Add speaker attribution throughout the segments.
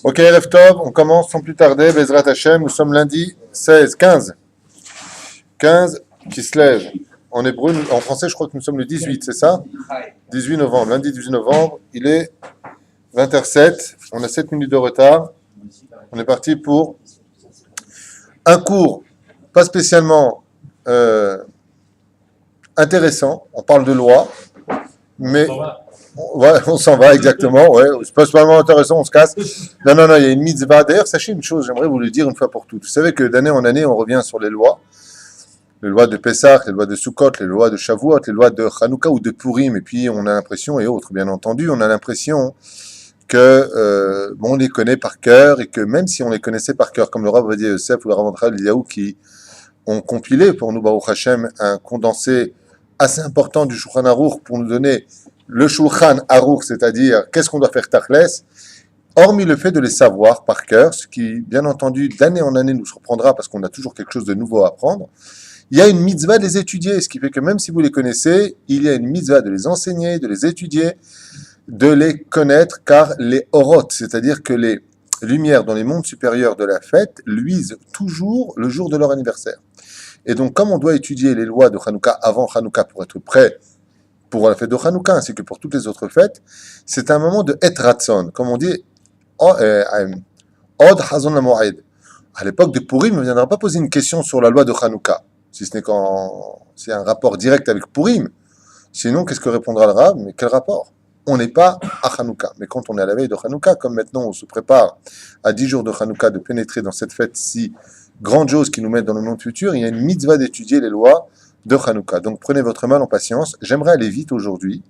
Speaker 1: Ok, Erev Tov, on commence sans plus tarder. Bezrat Hashem, nous sommes lundi 15 qui se lève. En hébreu, en français, je crois que nous sommes le 18, c'est ça? 18 novembre, lundi 18 novembre, il est 20h07, on a 7 minutes de retard. On est parti pour un cours pas spécialement intéressant. On parle de loi, mais ouais, on s'en va exactement. Ouais, c'est pas spécialement intéressant, on se casse. Non, il y a une mitzvah. D'ailleurs, sachez une chose, j'aimerais vous le dire une fois pour toutes. Vous savez que d'année en année, on revient sur les lois de Pessah, les lois de Sukkot, les lois de Shavuot, les lois de Hanouka ou de Purim, et puis on a l'impression, et autres bien entendu, on a l'impression que on les connaît par cœur, et que même si on les connaissait par cœur, comme le Rav Ovadia Yosef ou le Rav Andral Eliyahu qui ont compilé pour nous, Baruch Hashem, un condensé assez important du Shulchan Aruch pour nous donner le Shulchan Aruch, c'est-à-dire qu'est-ce qu'on doit faire Tachles, hormis le fait de les savoir par cœur, ce qui, bien entendu, d'année en année nous surprendra parce qu'on a toujours quelque chose de nouveau à apprendre. Il y a une mitzvah de les étudier, ce qui fait que même si vous les connaissez, il y a une mitzvah de les enseigner, de les étudier, de les connaître, car les orotes, c'est-à-dire que les lumières dans les mondes supérieurs de la fête, luisent toujours le jour de leur anniversaire. Et donc, comme on doit étudier les lois de Hanouka avant Hanouka pour être prêt pour la fête de Hanouka, ainsi que pour toutes les autres fêtes, c'est un moment de Et Ratson, comme on dit, Od Hazon Lamoed. À l'époque de Purim, on ne viendra pas poser une question sur la loi de Hanouka, si ce n'est quand c'est un rapport direct avec Purim. Sinon, qu'est-ce que répondra le Rav? Mais quel rapport? On n'est pas à Hanouka. Mais quand on est à la veille de Hanouka, comme maintenant on se prépare à 10 jours de Hanouka de pénétrer dans cette fête si grandiose qui nous met dans le monde futur, il y a une mitzvah d'étudier les lois de Hanouka. Donc prenez votre mal en patience. J'aimerais aller vite aujourd'hui.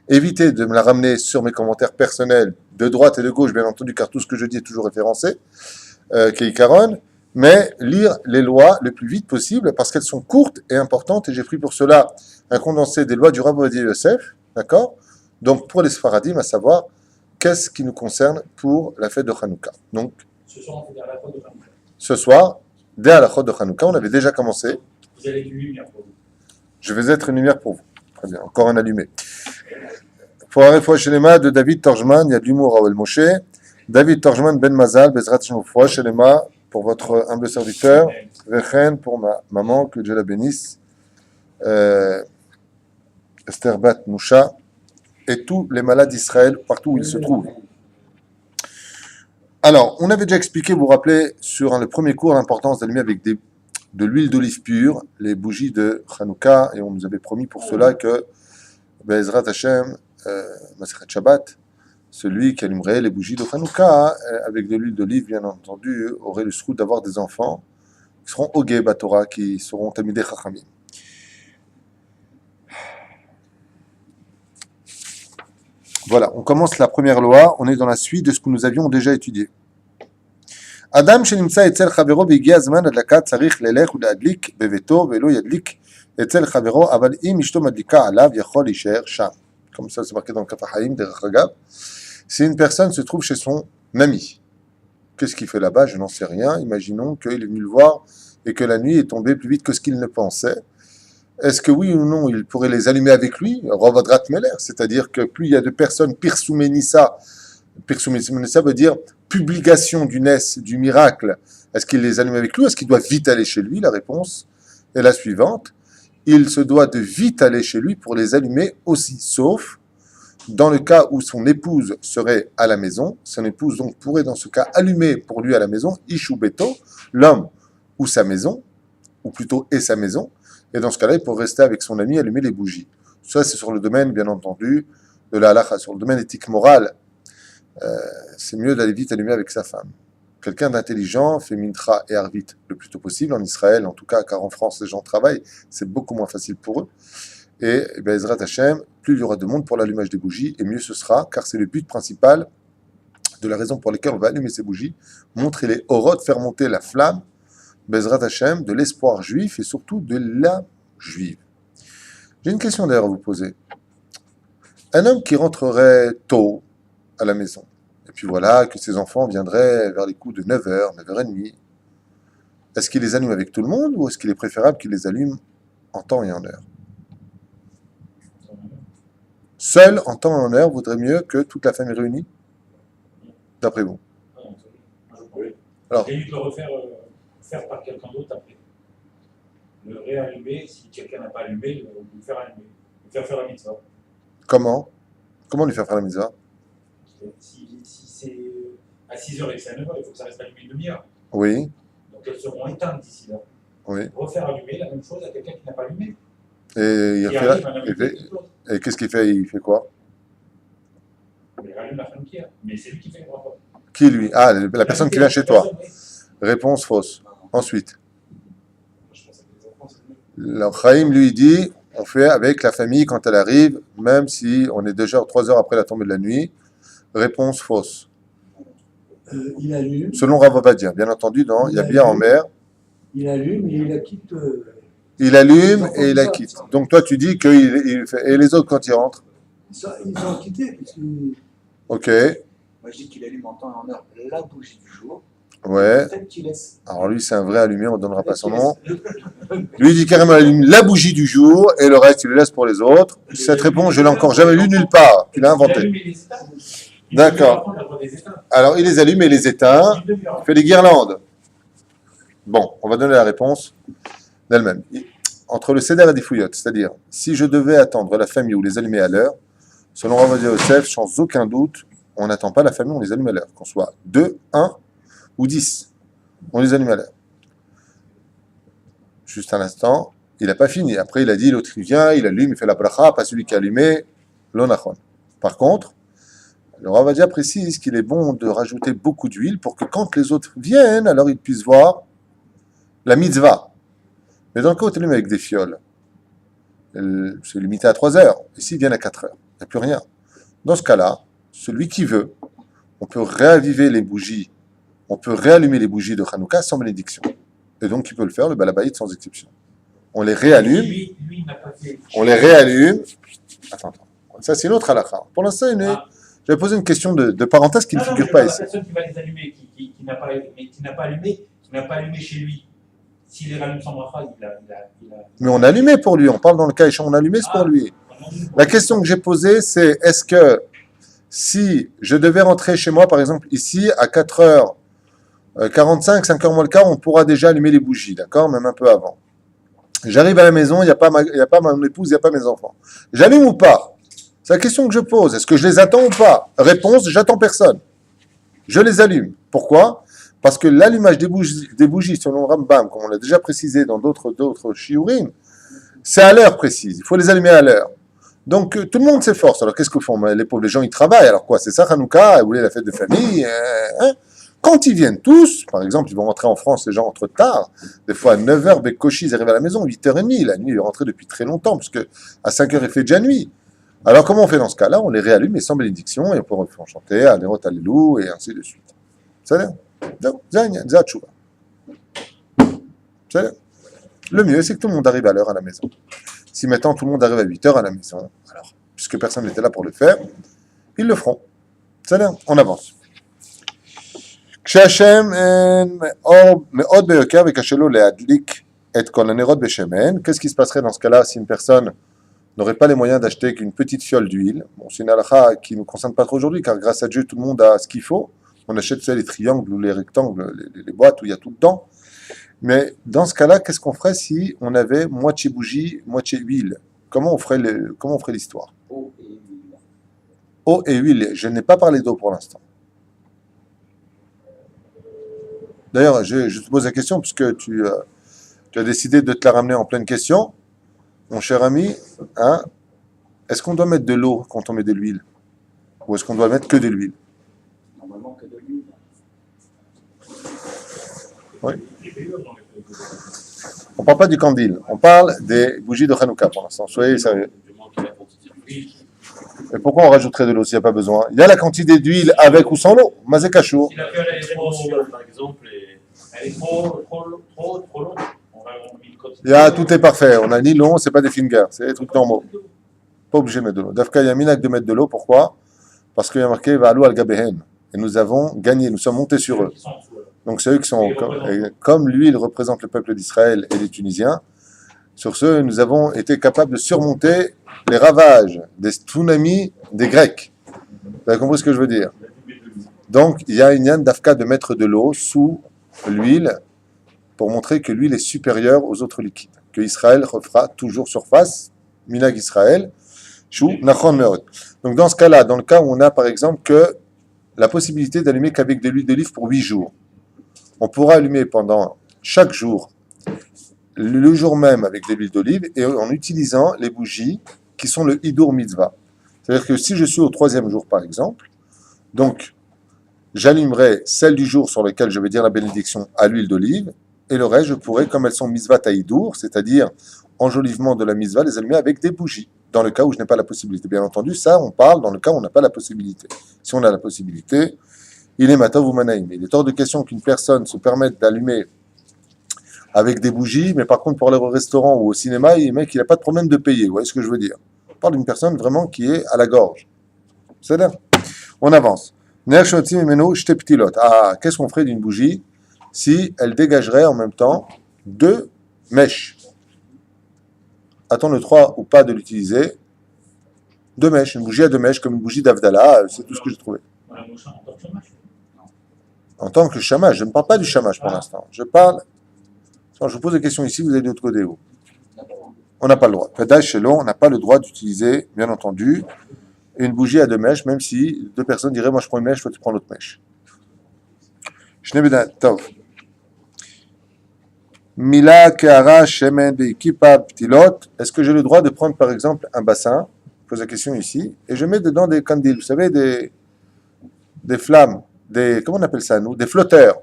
Speaker 1: Évitez de me la ramener sur mes commentaires personnels de droite et de gauche, bien entendu, car tout ce que je dis est toujours référencé, Keikaron, mais lire les lois le plus vite possible parce qu'elles sont courtes et importantes et j'ai pris pour cela un condensé des lois du Rav Ovadia Yosef, d'accord? Donc pour les Sfaradim, à savoir qu'est-ce qui nous concerne pour la fête de Hanouka. Donc
Speaker 2: ce soir, on fait des halachot de Hanouka.
Speaker 1: Ce soir, des halachot de Hanouka, on avait déjà commencé.
Speaker 2: Vous allez être une lumière pour vous.
Speaker 1: Je vais être une lumière pour vous. Très bien, encore un allumé. Pour un refouach shelema de David Torjman, il y a de l'humour à El Moshe. David Torjman Ben Mazal, Bezrat Shem refouach shelema pour votre humble serviteur. Vechen pour ma maman, que Dieu la bénisse. Esther Bat Moucha. Et tous les malades d'Israël, partout où ils se trouvent. Alors, on avait déjà expliqué, vous vous rappelez, sur le premier cours, l'importance d'allumer avec de l'huile d'olive pure, les bougies de Hanouka, et on nous avait promis pour cela que Be'ezrat Hashem, Masechet Shabbat, celui qui allumerait les bougies de Hanouka, avec de l'huile d'olive, bien entendu, aurait le srout d'avoir des enfants qui seront Ogé Batora, qui seront Tamidei Chachamim. Voilà, on commence la première loi, on est dans la suite de ce que nous avions déjà étudié. Adam שנמצא אצל חברו והגיע הזמן הדלקה צריך ללך ולהדליק בביתו ולא ידליק אצל חברו, אבל אם אשתו מדליקה עליו יכול להישאר שם. Comme ça, c'est marqué dans le Kaf HaChaim, derech Hagav. Si une personne se trouve chez son ami, qu'est-ce qu'il fait là-bas? Je n'en sais rien. Imaginons qu'il est venu le voir et que la nuit est tombée plus vite que ce qu'il ne pensait. Est-ce que oui ou non, il pourrait les allumer avec lui? Rovadrat Meler, c'est-à-dire que plus il y a de personnes, Pirsoumenissa veut dire publication du Nes, du miracle. Est-ce qu'il les allume avec lui ou est-ce qu'il doit vite aller chez lui? La réponse est la suivante. Il se doit de vite aller chez lui pour les allumer aussi, sauf dans le cas où son épouse serait à la maison. Son épouse donc pourrait dans ce cas allumer pour lui à la maison, Ishu Beto, l'homme ou sa maison, ou plutôt et sa maison. Et dans ce cas-là, il pourrait rester avec son ami et allumer les bougies. Ça, c'est sur le domaine, bien entendu, de la halakha, sur le domaine éthique moral. C'est mieux d'aller vite allumer avec sa femme. Quelqu'un d'intelligent fait mintra et arvit le plus tôt possible, en Israël en tout cas, car en France les gens travaillent, c'est beaucoup moins facile pour eux. Et Ezrat Hashem, plus il y aura de monde pour l'allumage des bougies, et mieux ce sera, car c'est le but principal de la raison pour laquelle on va allumer ces bougies, montrer les orotes, faire monter la flamme, Bezrat Hashem, de l'espoir juif et surtout de l'âme juive. J'ai une question d'ailleurs à vous poser. Un homme qui rentrerait tôt à la maison, et puis voilà, que ses enfants viendraient vers les coups de 9h, 9h30, est-ce qu'il les allume avec tout le monde ou est-ce qu'il est préférable qu'il les allume en temps et en heure? Seul en temps et en heure vaudrait mieux que toute la famille réunie? d'après vous?
Speaker 2: Ah, non, moi, je crois.
Speaker 1: Alors.
Speaker 2: Limite le refaire faire par quelqu'un d'autre après. Le réallumer, si quelqu'un n'a pas allumé, le faire allumer. Le faire la mitzvah.
Speaker 1: Comment lui faire la mitzvah?
Speaker 2: Si c'est à 6h et que c'est à 9h, il faut que ça reste allumé une demi-heure.
Speaker 1: Oui,
Speaker 2: Donc elles seront éteintes d'ici là.
Speaker 1: oui.
Speaker 2: Refaire allumer la même chose à quelqu'un qui n'a pas allumé.
Speaker 1: Et et qu'est-ce qu'il fait? Il fait quoi?
Speaker 2: Il rallume la flamme. Mais c'est lui qui fait le rapport.
Speaker 1: Qui lui? Ah, la personne qui vient chez toi. Réponse fausse. Ensuite,
Speaker 2: Je pense que les enfants, c'est mieux.
Speaker 1: le Chaim lui dit, on fait avec la famille quand elle arrive, même si on est 2 heures, 3 heures après la tombée de la nuit. Réponse fausse.
Speaker 3: Il allume.
Speaker 1: Selon Rav Ovadia, bien entendu, non, il y a bien en mer.
Speaker 3: Il allume et il la quitte.
Speaker 1: Il allume et il la quitte. Donc toi, tu dis qu'il fait. Et les autres, quand ils rentrent?
Speaker 3: Ils ont quitté.
Speaker 1: Ok,
Speaker 4: Moi, je dis qu'il allume en temps et en heure la bougie du jour.
Speaker 1: ouais.
Speaker 4: Peut-être qu'il laisse.
Speaker 1: Alors lui, c'est un vrai allumé, on ne donnera pas son nom. Lui, il dit carrément, il allume la bougie du jour et le reste, il le laisse pour les autres. Cette réponse, je ne l'ai encore jamais lue nulle part. Il a
Speaker 2: Il
Speaker 1: inventé.
Speaker 2: allume et les éteint.
Speaker 1: D'accord. Alors, il les allume et les éteint.
Speaker 2: Une demi-heure.
Speaker 1: Il fait des guirlandes. Bon, on va donner la réponse d'elle-même. Entre le Seder et des fouillottes, c'est-à-dire, si je devais attendre la famille ou les allumer à l'heure, selon Rav Ovadia Yosef, sans aucun doute, on n'attend pas la famille, on les allume à l'heure. Qu'on soit 2, 1 ou 10, on les allume à l'heure. Juste un instant, il n'a pas fini. Après, il a dit, l'autre il vient, il allume, il fait la bracha, pas celui qui a allumé, l'onachon. Par contre, le Rav Ovadia précise qu'il est bon de rajouter beaucoup d'huile pour que quand les autres viennent, alors ils puissent voir la mitzvah. Mais dans le cas où tu allumes avec des fioles, c'est limité à 3 heures. Et s'ils viennent à 4 heures, il n'y a plus rien. Dans ce cas-là, celui qui veut, on peut réaviver les bougies, on peut réallumer les bougies de Hanouka sans bénédiction. Et donc, il peut le faire, le balabaït, sans exception. On les réallume,
Speaker 2: Lui, il n'a pas fait.
Speaker 1: on les réallume. Attends. Ça, c'est l'autre halakha. Pour l'instant, j'avais posé une question de parenthèse qui ne figure pas
Speaker 2: La
Speaker 1: ici.
Speaker 2: personne qui va les allumer, qui n'a pas allumé, qui n'a pas allumé chez lui. S'il les rallume sans bracha, il a.
Speaker 1: Mais on allumait pour lui, on parle dans le cas échéant, on allumait, c'est pour lui. La question que j'ai posée, c'est est-ce que si je devais rentrer chez moi, par exemple, ici, à 4h45, 5h moins le quart, on pourra déjà allumer les bougies, d'accord? Même un peu avant. J'arrive à la maison, il n'y a pas mon épouse, il n'y a pas mes enfants. J'allume ou pas? C'est la question que je pose. Est-ce que je les attends ou pas? Réponse, j'attends personne. Je les allume. Pourquoi? Parce que l'allumage des bougies selon Rambam, comme on l'a déjà précisé dans d'autres shiurim, c'est à l'heure précise. Il faut les allumer à l'heure. Donc, tout le monde s'efforce. Alors, qu'est-ce que font les pauvres? Les gens, ils travaillent. Alors quoi? C'est ça, Hanouka? Vous voulez la fête de famille? Quand ils viennent tous, par exemple, ils vont rentrer en France, les gens rentrent tard. Des fois, à 9h, Bekoshi, ils arrivent à la maison, 8h30. La nuit, ils sont rentrés depuis très longtemps, puisque à 5h, il fait déjà nuit. Alors, comment on fait dans ce cas-là? On les réallume, mais sans bénédiction, et on peut chanter, Anerot Alelou, et ainsi de suite. Ça va? Le mieux, c'est que tout le monde arrive à l'heure à la maison. Si maintenant tout le monde arrive à 8h à la maison, alors, puisque personne n'était là pour le faire, ils le feront. Ça va? On avance. Qu'est-ce qui se passerait dans ce cas-là si une personne n'aurait pas les moyens d'acheter qu'une petite fiole d'huile? Bon, c'est une halakha qui ne nous concerne pas trop aujourd'hui, car grâce à Dieu, tout le monde a ce qu'il faut. On achète les triangles ou les rectangles, les boîtes où il y a tout dedans. Mais dans ce cas-là, qu'est-ce qu'on ferait si on avait moitié bougie, moitié huile? Comment on ferait l'histoire?
Speaker 4: Eau et huile.
Speaker 1: Eau et huile. Je n'ai pas parlé d'eau pour l'instant. D'ailleurs, je te pose la question puisque tu as décidé de te la ramener en pleine question. Mon cher ami, hein, est-ce qu'on doit mettre de l'eau quand on met de l'huile? Ou est-ce qu'on doit mettre que de l'huile?
Speaker 4: Normalement, que de l'huile.
Speaker 1: Oui. On ne parle pas du candile, on parle des bougies de Hanouka pour l'instant. Soyez sérieux. Et pourquoi on rajouterait de l'eau s'il n'y a pas besoin? Il y a la quantité d'huile avec ou sans l'eau. Mazé Kachou.
Speaker 2: Si la fiole elle est trop, par exemple, elle est trop longue, on va
Speaker 1: Tout est parfait. On a ni long, c'est pas des fingers, c'est des trucs normaux. Pas obligé de mettre de l'eau. Dafka, il y a minak de mettre de l'eau. Pourquoi? Parce qu'il y a marqué Va'alou al Gabehen. Et nous avons gagné, nous sommes montés sur eux. Donc c'est eux qui sont, comme lui, il représente le peuple d'Israël et les Tunisiens. Sur ce, nous avons été capables de surmonter les ravages des tsunamis des Grecs. Vous avez compris ce que je veux dire? Donc, il y a une yann d'Afka de mettre de l'eau sous l'huile pour montrer que l'huile est supérieure aux autres liquides. Que Israël refera toujours surface, Minag Israël, Chou, Nachon Meod. Donc, dans ce cas-là, dans le cas où on a par exemple que la possibilité d'allumer qu'avec de l'huile d'olive pour 8 jours, on pourra allumer pendant chaque jour, le jour même avec de l'huile d'olive et en utilisant les bougies qui sont le Hidur Mitzvah. C'est-à-dire que si je suis au 3e jour par exemple, donc j'allumerai celle du jour sur laquelle je vais dire la bénédiction à l'huile d'olive, et le reste, je pourrai, comme elles sont mitzvah taïdour, c'est-à-dire enjolivement de la mitzvah, les allumer avec des bougies, dans le cas où je n'ai pas la possibilité. Bien entendu, ça, on parle dans le cas où on n'a pas la possibilité. Si on a la possibilité, il est matov ou manaïm. Il est hors de question qu'une personne se permette d'allumer avec des bougies, mais par contre, pour aller au restaurant ou au cinéma, il n'a pas de problème de payer. Vous voyez ce que je veux dire? On parle d'une personne vraiment qui est à la gorge. C'est là. On avance. Ah, qu'est-ce qu'on ferait d'une bougie si elle dégagerait en même temps 2 mèches? Attends le 3 ou pas de l'utiliser. 2 mèches, une bougie à 2 mèches, comme une bougie d'Avdallah, c'est tout ce que j'ai trouvé. En tant que chamash, je ne parle pas du chamash pour l'instant. Je parle. Quand je vous pose des questions ici, vous allez de l'autre côté où? On n'a pas le droit. Fadash Shelon, on n'a pas le droit d'utiliser, bien entendu, une bougie à 2 mèches, même si 2 personnes diraient, moi je prends une mèche, toi tu prends l'autre mèche. Mila Keara Shemen Kipa Ptilot. Est-ce que j'ai le droit de prendre par exemple un bassin? Je pose la question ici, et je mets dedans des candiles, vous savez, des flammes, comment on appelle ça nous? Des flotteurs.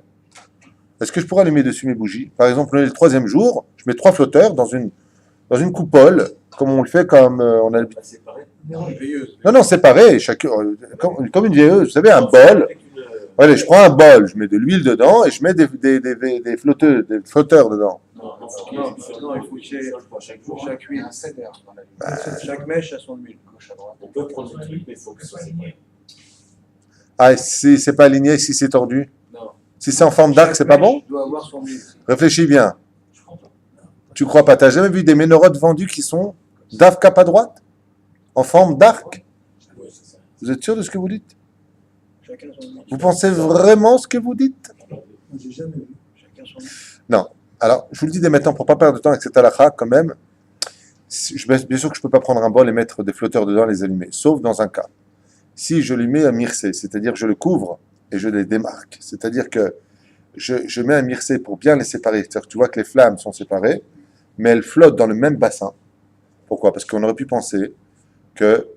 Speaker 1: Est-ce que je pourrais allumer dessus mes bougies? Par exemple, le 3e jour, je mets 3 flotteurs dans une coupole, comme on le fait comme on a. Non, séparé, comme une veilleuse. Vous savez, un bol. Allez, je prends un bol, je mets de l'huile dedans et je mets des flotteurs dedans.
Speaker 4: Non, il faut que chaque huile, chaque mèche a son huile, gauche à droite.
Speaker 2: On peut prendre le truc, mais il faut que ce soit séparé.
Speaker 1: Ah, si c'est pas aligné, si c'est tordu?
Speaker 4: Non.
Speaker 1: Si c'est en forme d'arc, c'est pas bon?
Speaker 4: Doit avoir son huile.
Speaker 1: Réfléchis bien. Tu crois pas? T'as jamais vu des ménorotes vendues qui sont d'Avkap à droite? En forme d'arc? Vous êtes sûr de ce que vous dites?
Speaker 4: Chacun son huile.
Speaker 1: Vous pensez vraiment ce que vous dites?
Speaker 3: J'ai jamais vu.
Speaker 4: Chacun son huile.
Speaker 1: Non. Alors, je vous le dis dès maintenant, pour pas perdre de temps avec cette halakha, quand même, bien sûr que je peux pas prendre un bol et mettre des flotteurs dedans et les allumer, sauf dans un cas. Si je lui mets un mircé, c'est-à-dire je le couvre et je les démarque, c'est-à-dire que je mets un mircé pour bien les séparer, c'est-à-dire que tu vois que les flammes sont séparées, mais elles flottent dans le même bassin. Pourquoi? Parce qu'on aurait pu penser que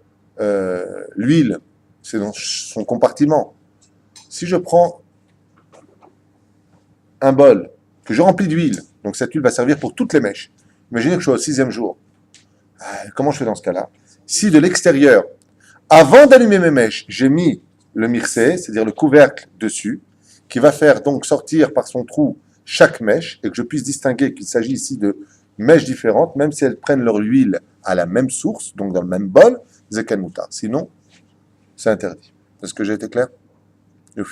Speaker 1: l'huile, c'est dans son compartiment. Si je prends un bol que je remplis d'huile, donc cette huile va servir pour toutes les mèches. Imaginez que je suis au 6e jour. Comment je fais dans ce cas-là? Si de l'extérieur, avant d'allumer mes mèches, j'ai mis le mircé, c'est-à-dire le couvercle dessus, qui va faire donc sortir par son trou chaque mèche, et que je puisse distinguer qu'il s'agit ici de mèches différentes, même si elles prennent leur huile à la même source, donc dans le même bol, zekan moutar. Sinon, c'est interdit. Est-ce que j'ai été clair? Oui.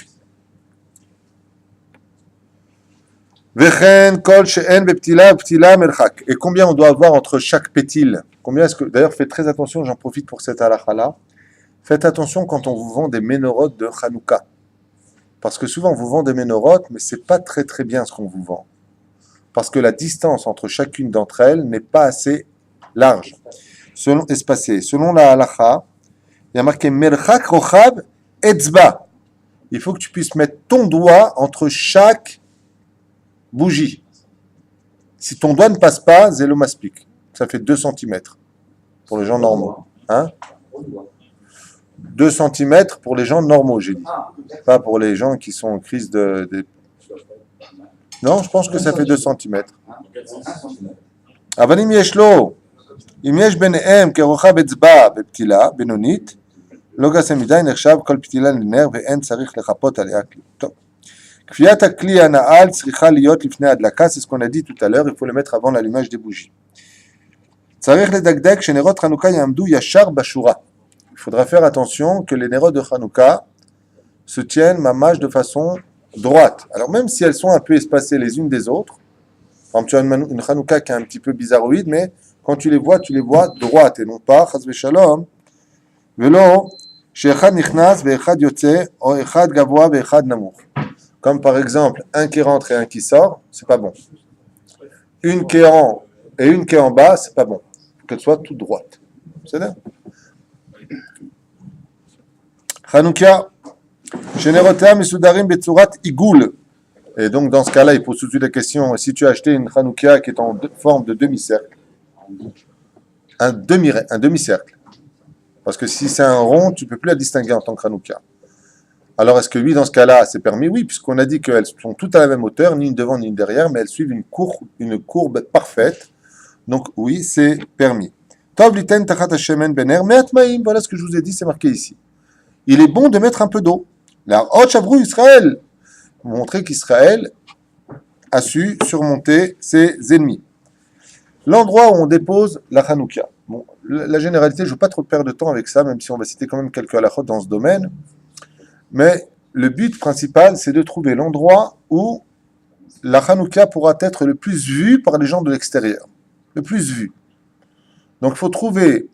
Speaker 1: Et combien on doit avoir entre chaque pétile? Combien est-ce que... D'ailleurs, faites très attention, j'en profite pour cette halakha-là. Faites attention quand on vous vend des ménorotes de Hanouka. Parce que souvent, on vous vend des ménorotes, mais c'est pas très très bien ce qu'on vous vend. Parce que la distance entre chacune d'entre elles n'est pas assez large, espacée. Selon la halakha, il y a marqué Merchak Rochab Etzba. Il faut que tu puisses mettre ton doigt entre chaque bougie. Si ton doigt ne passe pas, zélo maspik. Ça fait 2 cm pour les gens normaux. Hein? 2 cm pour les gens normaux, j'ai dit. Pas pour les gens qui sont en crise de... Non, je pense que ça fait 2 cm. אבל אם יש לו, אם יש ביניהם כרוחב אצבע בפתילה בינונית, לא גסה מדי, נחשב כל פתילה לנר ואין צריך לחפות עליה כלי. טוב. כפיית הכלי הנעל צריכה להיות לפני הדלקה, c'est ce qu'on a dit tout à l'heure, il faut le mettre avant l'allumage des bougies. צריך לדקדק שנרות חנוכה יעמדו ישר בשורה. Il faudra faire attention que les nérodes de Hanouka se tiennent mamash de façon droite. Alors même si elles sont un peu espacées les unes des autres, par exemple, tu as une Hanouka qui est un petit peu bizarroïde, mais quand tu les vois droites et non pas, chas v'shalom, velo She'echad nichnas ve'echad yotze, ou echad gavoa ve'echad namour. Comme par exemple, un qui rentre et un qui sort, c'est pas bon. Une qui est en haut et une qui est en bas, c'est pas bon. Il faut qu'elle soit toute droite. C'est ça? Hanouka, Shenerotea Mesudarim Betsurat Igoul. Et donc, dans ce cas-là, il pose tout de suite la question, si tu as acheté une Hanouka qui est en forme de demi-cercle, un demi-cercle, parce que si c'est un rond, tu ne peux plus la distinguer en tant que Hanouka. Alors, est-ce que oui, dans ce cas-là, c'est permis? Oui, puisqu'on a dit qu'elles sont toutes à la même hauteur, ni une devant, ni une derrière, mais elles suivent une courbe parfaite. Donc, oui, c'est permis. Tov liten tachat hashemen bener me'at ma'im. Voilà ce que je vous ai dit, c'est marqué ici. Il est bon de mettre un peu d'eau. La Hot Chavrou Israël, montrer qu'Israël a su surmonter ses ennemis. L'endroit où on dépose la Hanouka. Bon, la généralité, je ne veux pas trop perdre de temps avec ça, même si on va citer quand même quelques halakhot dans ce domaine. Mais le but principal, c'est de trouver l'endroit où la Hanouka pourra être le plus vue par les gens de l'extérieur. Le plus vue. Donc il faut trouver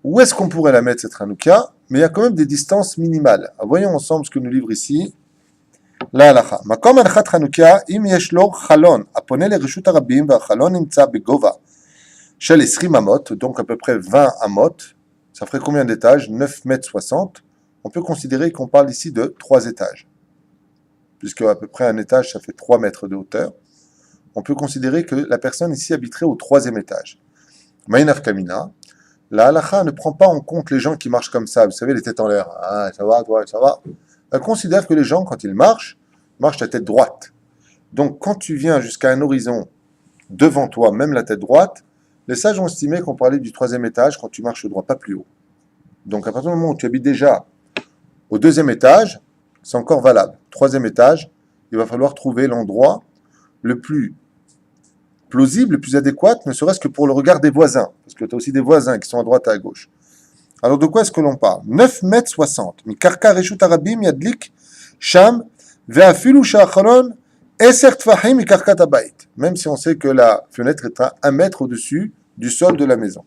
Speaker 1: où est-ce qu'on pourrait la mettre, cette Hanouka, mais il y a quand même des distances minimales. Alors, voyons ensemble ce que nous livre ici la halacha. Makom hanchat Hanouka, im yesh lo chalon, apone le reshut harabim, והחלון נמצא בגובה של 20 amot, donc à peu près 20 amot. Ça ferait combien d'étages? 9 mètres 60. On peut considérer qu'on parle ici de 3 étages. Puisque à peu près un étage, ça fait 3 mètres de hauteur. On peut considérer que la personne ici habiterait au 3e étage. Ma'inaf kamina, la halacha ne prend pas en compte les gens qui marchent comme ça. Vous savez, les têtes en l'air. Ah, ça va, toi, ça va. Elle considère que les gens, quand ils marchent la tête droite. Donc, quand tu viens jusqu'à un horizon devant toi, même la tête droite, les sages ont estimé qu'on parlait du 3e étage quand tu marches droit, pas plus haut. Donc, à partir du moment où tu habites déjà au 2e étage, c'est encore valable. 3e étage, il va falloir trouver l'endroit le plus plausible, le plus adéquat, ne serait-ce que pour le regard des voisins, parce que tu as aussi des voisins qui sont à droite et à gauche. Alors de quoi est-ce que l'on parle? 9 mètres 60. Mikarka reshut harabim yadlik sham ve'afilu sha'achalon eser tfahim mikarkat habayit. Même si on sait que la fenêtre est à 1 mètre au-dessus du sol de la maison.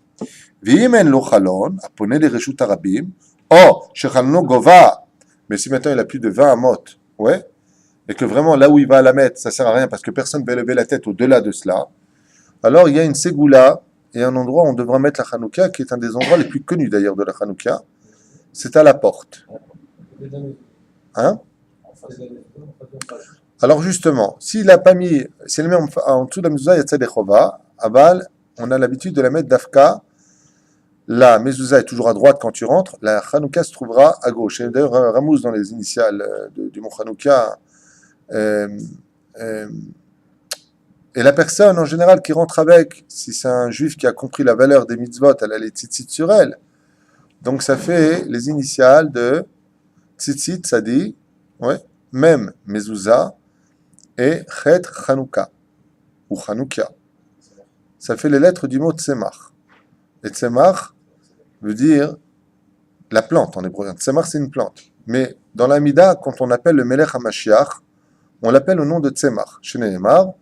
Speaker 1: Ve'im en lo chalon, apone le reshut harabim, oh, shechalno gova. Mais si maintenant il a plus de 20 amot, ouais, et que vraiment là où il va la mettre, ça sert à rien parce que personne ne va lever la tête au-delà de cela, alors il y a une ségoula et un endroit où on devra mettre la Hanouka, qui est un des endroits les plus connus d'ailleurs de la Hanouka, c'est à la porte. Hein? Alors justement, s'il n'a pas mis, s'il met en dessous de la mezouza, il y a tzedechova, aval, on a l'habitude de la mettre d'afka. La mezouza est toujours à droite quand tu rentres, la Hanouka se trouvera à gauche. Et d'ailleurs, Ramous dans les initiales du mot Hanouka, et la personne en général qui rentre avec, si c'est un juif qui a compris la valeur des mitzvot, elle a les tzitzit sur elle. Donc ça fait les initiales de tzitzit, ça dit, ouais, même mezouza et chet Hanouka ou Hanouka. Ça fait les lettres du mot tzemach. Et tzemach veut dire la plante en hébreu. Tzemach c'est une plante. Mais dans l'Amida, quand on appelle le Melech HaMashiach, on l'appelle au nom de Tzemach. Shneimar,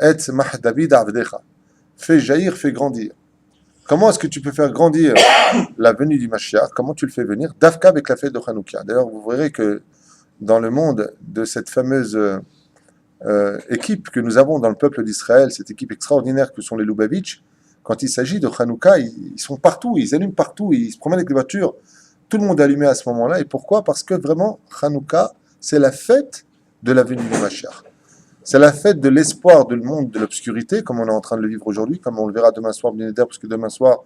Speaker 1: et Tzemach David Avdecha. Fais jaillir, fais grandir. Comment est-ce que tu peux faire grandir la venue du Mashiach? Comment tu le fais venir? Dafka avec la fête de Hanouka. D'ailleurs, vous verrez que dans le monde de cette fameuse équipe que nous avons dans le peuple d'Israël, cette équipe extraordinaire que sont les Lubavitch, quand il s'agit de Hanouka, ils sont partout, ils allument partout, ils se promènent avec les voitures. Tout le monde est allumé à ce moment-là. Et pourquoi? Parce que vraiment, Hanouka, c'est la fête de la venue du Mashiach. C'est la fête de l'espoir du monde de l'obscurité, comme on est en train de le vivre aujourd'hui, comme on le verra demain soir, parce que demain soir,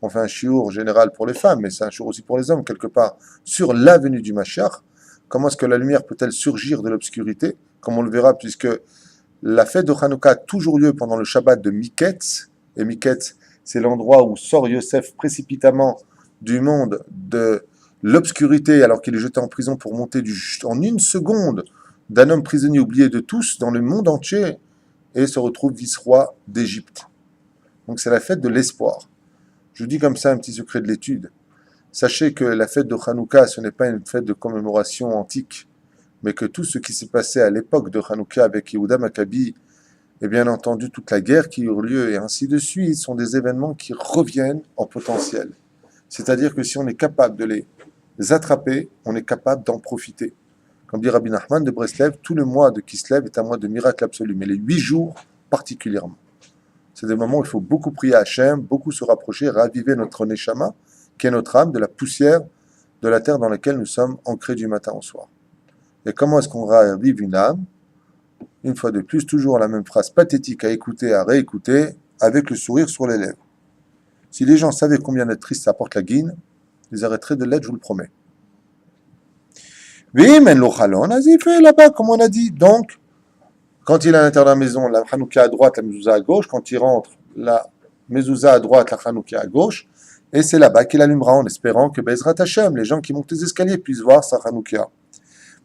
Speaker 1: on fait un chiour général pour les femmes, mais c'est un chiour aussi pour les hommes, quelque part, sur la venue du Mashiach. Comment est-ce que la lumière peut-elle surgir de l'obscurité? Comme on le verra, puisque la fête de Hanouka a toujours lieu pendant le Shabbat de Miketz, et Miketz, c'est l'endroit où sort Yosef précipitamment du monde de l'obscurité, alors qu'il est jeté en prison pour monter en une seconde d'un homme prisonnier oublié de tous dans le monde entier et se retrouve vice-roi d'Égypte. Donc c'est la fête de l'espoir. Je vous dis comme ça un petit secret de l'étude. Sachez que la fête de Hanouka, ce n'est pas une fête de commémoration antique, mais que tout ce qui s'est passé à l'époque de Hanouka avec Yehuda Maccabi, et bien entendu toute la guerre qui eut lieu et ainsi de suite, sont des événements qui reviennent en potentiel. C'est-à-dire que si on est capable de les les attraper, on est capable d'en profiter. Comme dit Rabbi Nachman de Breslev, tout le mois de Kislev est un mois de miracle absolu, mais les 8 jours particulièrement. C'est des moments où il faut beaucoup prier à Hachem, beaucoup se rapprocher, raviver notre neshama, qui est notre âme, de la poussière de la terre dans laquelle nous sommes ancrés du matin au soir. Et comment est-ce qu'on ravive une âme? Une fois de plus, toujours la même phrase pathétique à écouter, à réécouter, avec le sourire sur les lèvres. Si les gens savaient combien d'être triste ça apporte la guine, ils arrêteraient de l'être, je vous le promets. Vim en lo chalon, il fait là-bas, comme on a dit. Donc, quand il est à l'intérieur de la maison, la Hanouka à droite, la mezouza à gauche. Quand il rentre, la mezouza à droite, la Hanouka à gauche. Et c'est là-bas qu'il allumera en espérant que Bezrat Hashem, les gens qui montent les escaliers, puissent voir sa Hanouka.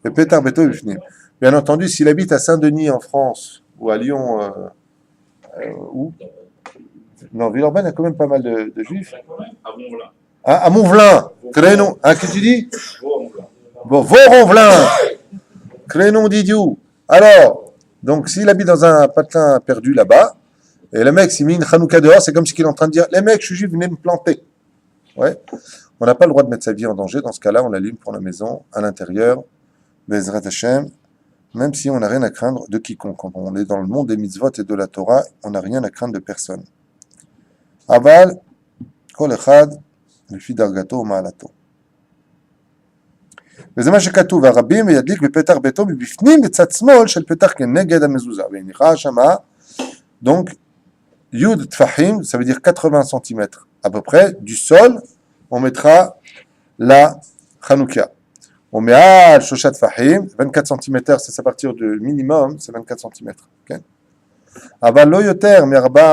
Speaker 1: Mais Petar Beto Bifnim. Bien entendu, s'il habite à Saint-Denis en France, ou à Lyon, où non, Villeurbanne, il y a quand même pas mal de juifs.
Speaker 2: À Montvelin.
Speaker 1: À Montvelin, Crénon. Ah, qu'est-ce que tu dis?
Speaker 2: Montvelin.
Speaker 1: Bon, Vaux-Ronvelin, Crénon d'Idiou. Alors, donc, s'il habite dans un patelin perdu là-bas, et le mec s'il met une Hanouka dehors, c'est comme si il est en train de dire: les mecs, je suis juif, venez me planter. Ouais. On n'a pas le droit de mettre sa vie en danger. Dans ce cas-là, on l'allume pour la maison, à l'intérieur, Bezrat Hashem, même si on n'a rien à craindre de quiconque. Quand on est dans le monde des mitzvot et de la Torah, on n'a rien à craindre de personne. Aval, kol echad, לפי דרגתו ומעלתו. וזה מה שכתוב, הרבים וידליק בפתח ביתו מבפנים בצד שמאל של פתח כנגד המזוזה. והניחה שמה, donc, יוד טפחים, ça veut dire 80 cm à peu près, du sol, on mettra la Hanouka. On met à Shoshat Fahim, 24 cm, c'est à partir du minimum, c'est 24 cm. Okay? Aval lo yoter mi 20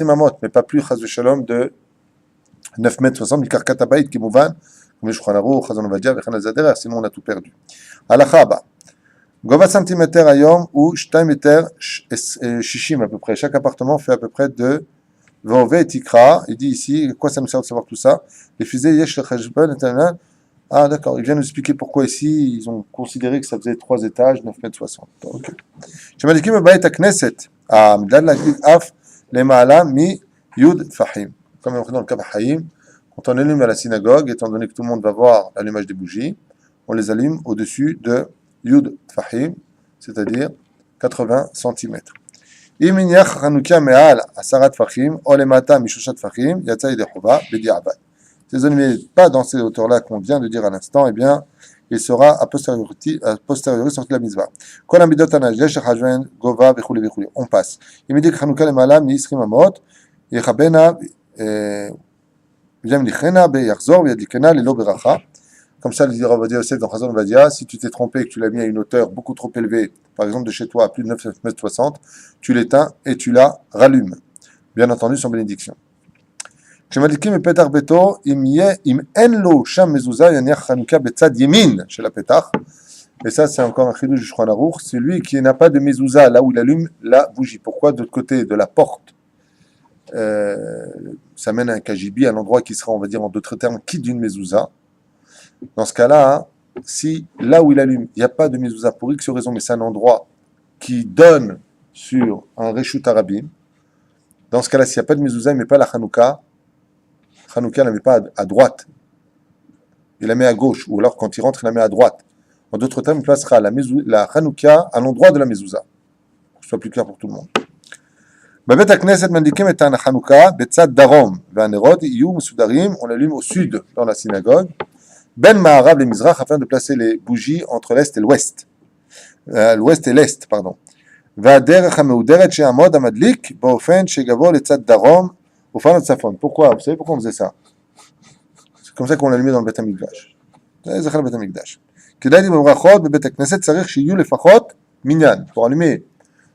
Speaker 1: amot, mais pas plus, chas v'shalom, de 9 mètres 60, מקרקעת הבית כמובן, כמו שולחן ערוך, חזון עובדיה וכן על זה הדרך, sinon on a tout perdu. הלכה הבאה, גובה סנטימטר היום הוא 2 מטר 60 à peu près, chaque appartement fait à peu près de ועובד תקרא, il dit ici, quoi ça nous sert de savoir tout ça, לפי זה יש לחשבון את העניין, ah d'accord, il vient nous expliquer pourquoi ici ils ont considéré que ça faisait 3 étages, 9 mètres 60. Ok. שמדליקים בבית הכנסת, המדד להדליק אף למעלה מיוד פחים. Comme on est dans le cas Haïm, quand on allume à la synagogue, étant donné que tout le monde va voir l'allumage des bougies, on les allume au-dessus de Yud Fahim, c'est-à-dire 80 cm. אם הניח חנוכיה מעל 10 טפחים או למטה מ3 טפחים, יצא ידי חובה בדיעבד. Si vous n'allumez pas dans ces hauteurs-là qu'on vient de dire à l'instant, eh bien, il sera a posteriori sorti de la mitzvah. כל המידות הנגש שחשבן גובה וכו' וכו'. On passe. אם הדליק חנוכיה למעלה מ20 אמות, יכבנה comme ça, le dit Rav Ovadia Yosef dans Chazon Ovadia, si tu t'es trompé et que tu l'as mis à une hauteur beaucoup trop élevée, par exemple de chez toi à plus de 9 mètres 60, tu l'éteins et tu la rallumes. Bien entendu, sans bénédiction. כשמדליקים בפתח ביתו, אם אין לו שם מזוזה, יניח חנוכה בצד ימין של הפתח. Et ça, c'est encore un chidouch du Shulchan Aruch, c'est lui qui n'a pas de mezouza, là où il allume la bougie. Pourquoi de l'autre côté de la porte ça mène à un kajibi, à l'endroit qui sera, on va dire en d'autres termes, quitte d'une mezouza. Dans ce cas-là, si là où il allume, il n'y a pas de mezouza pour X raison, mais c'est un endroit qui donne sur un reshut arabim, dans ce cas-là, s'il n'y a pas de mezouza, il ne met pas la Hanouka. Hanouka ne la met pas à droite, il la met à gauche, ou alors quand il rentre, il la met à droite. En d'autres termes, il placera la Hanouka à l'endroit de la mezouza, pour que ce soit plus clair pour tout le monde. בבית הכנסת מדליקים את החנוכה בצד דרום, והנרות יהיו מסודרים, on l'allume au sud dans la synagogue, בין מערב למזרח, afin de placer les bougies entre l'est et l'ouest, l'ouest et l'est, pardon. והדרך המהודרת שיעמוד המדליק באופן שיגבו לצד דרום ופן הצפון. Pourquoi? Vous savez pourquoi on faisait ça? C'est comme ça qu'on l'allumait dans le בית המקדש. זה זכר לבית המקדש. כדאי לי בברכות בבית הכנסת צריך שיהיו לפחות מניין. Pour allumer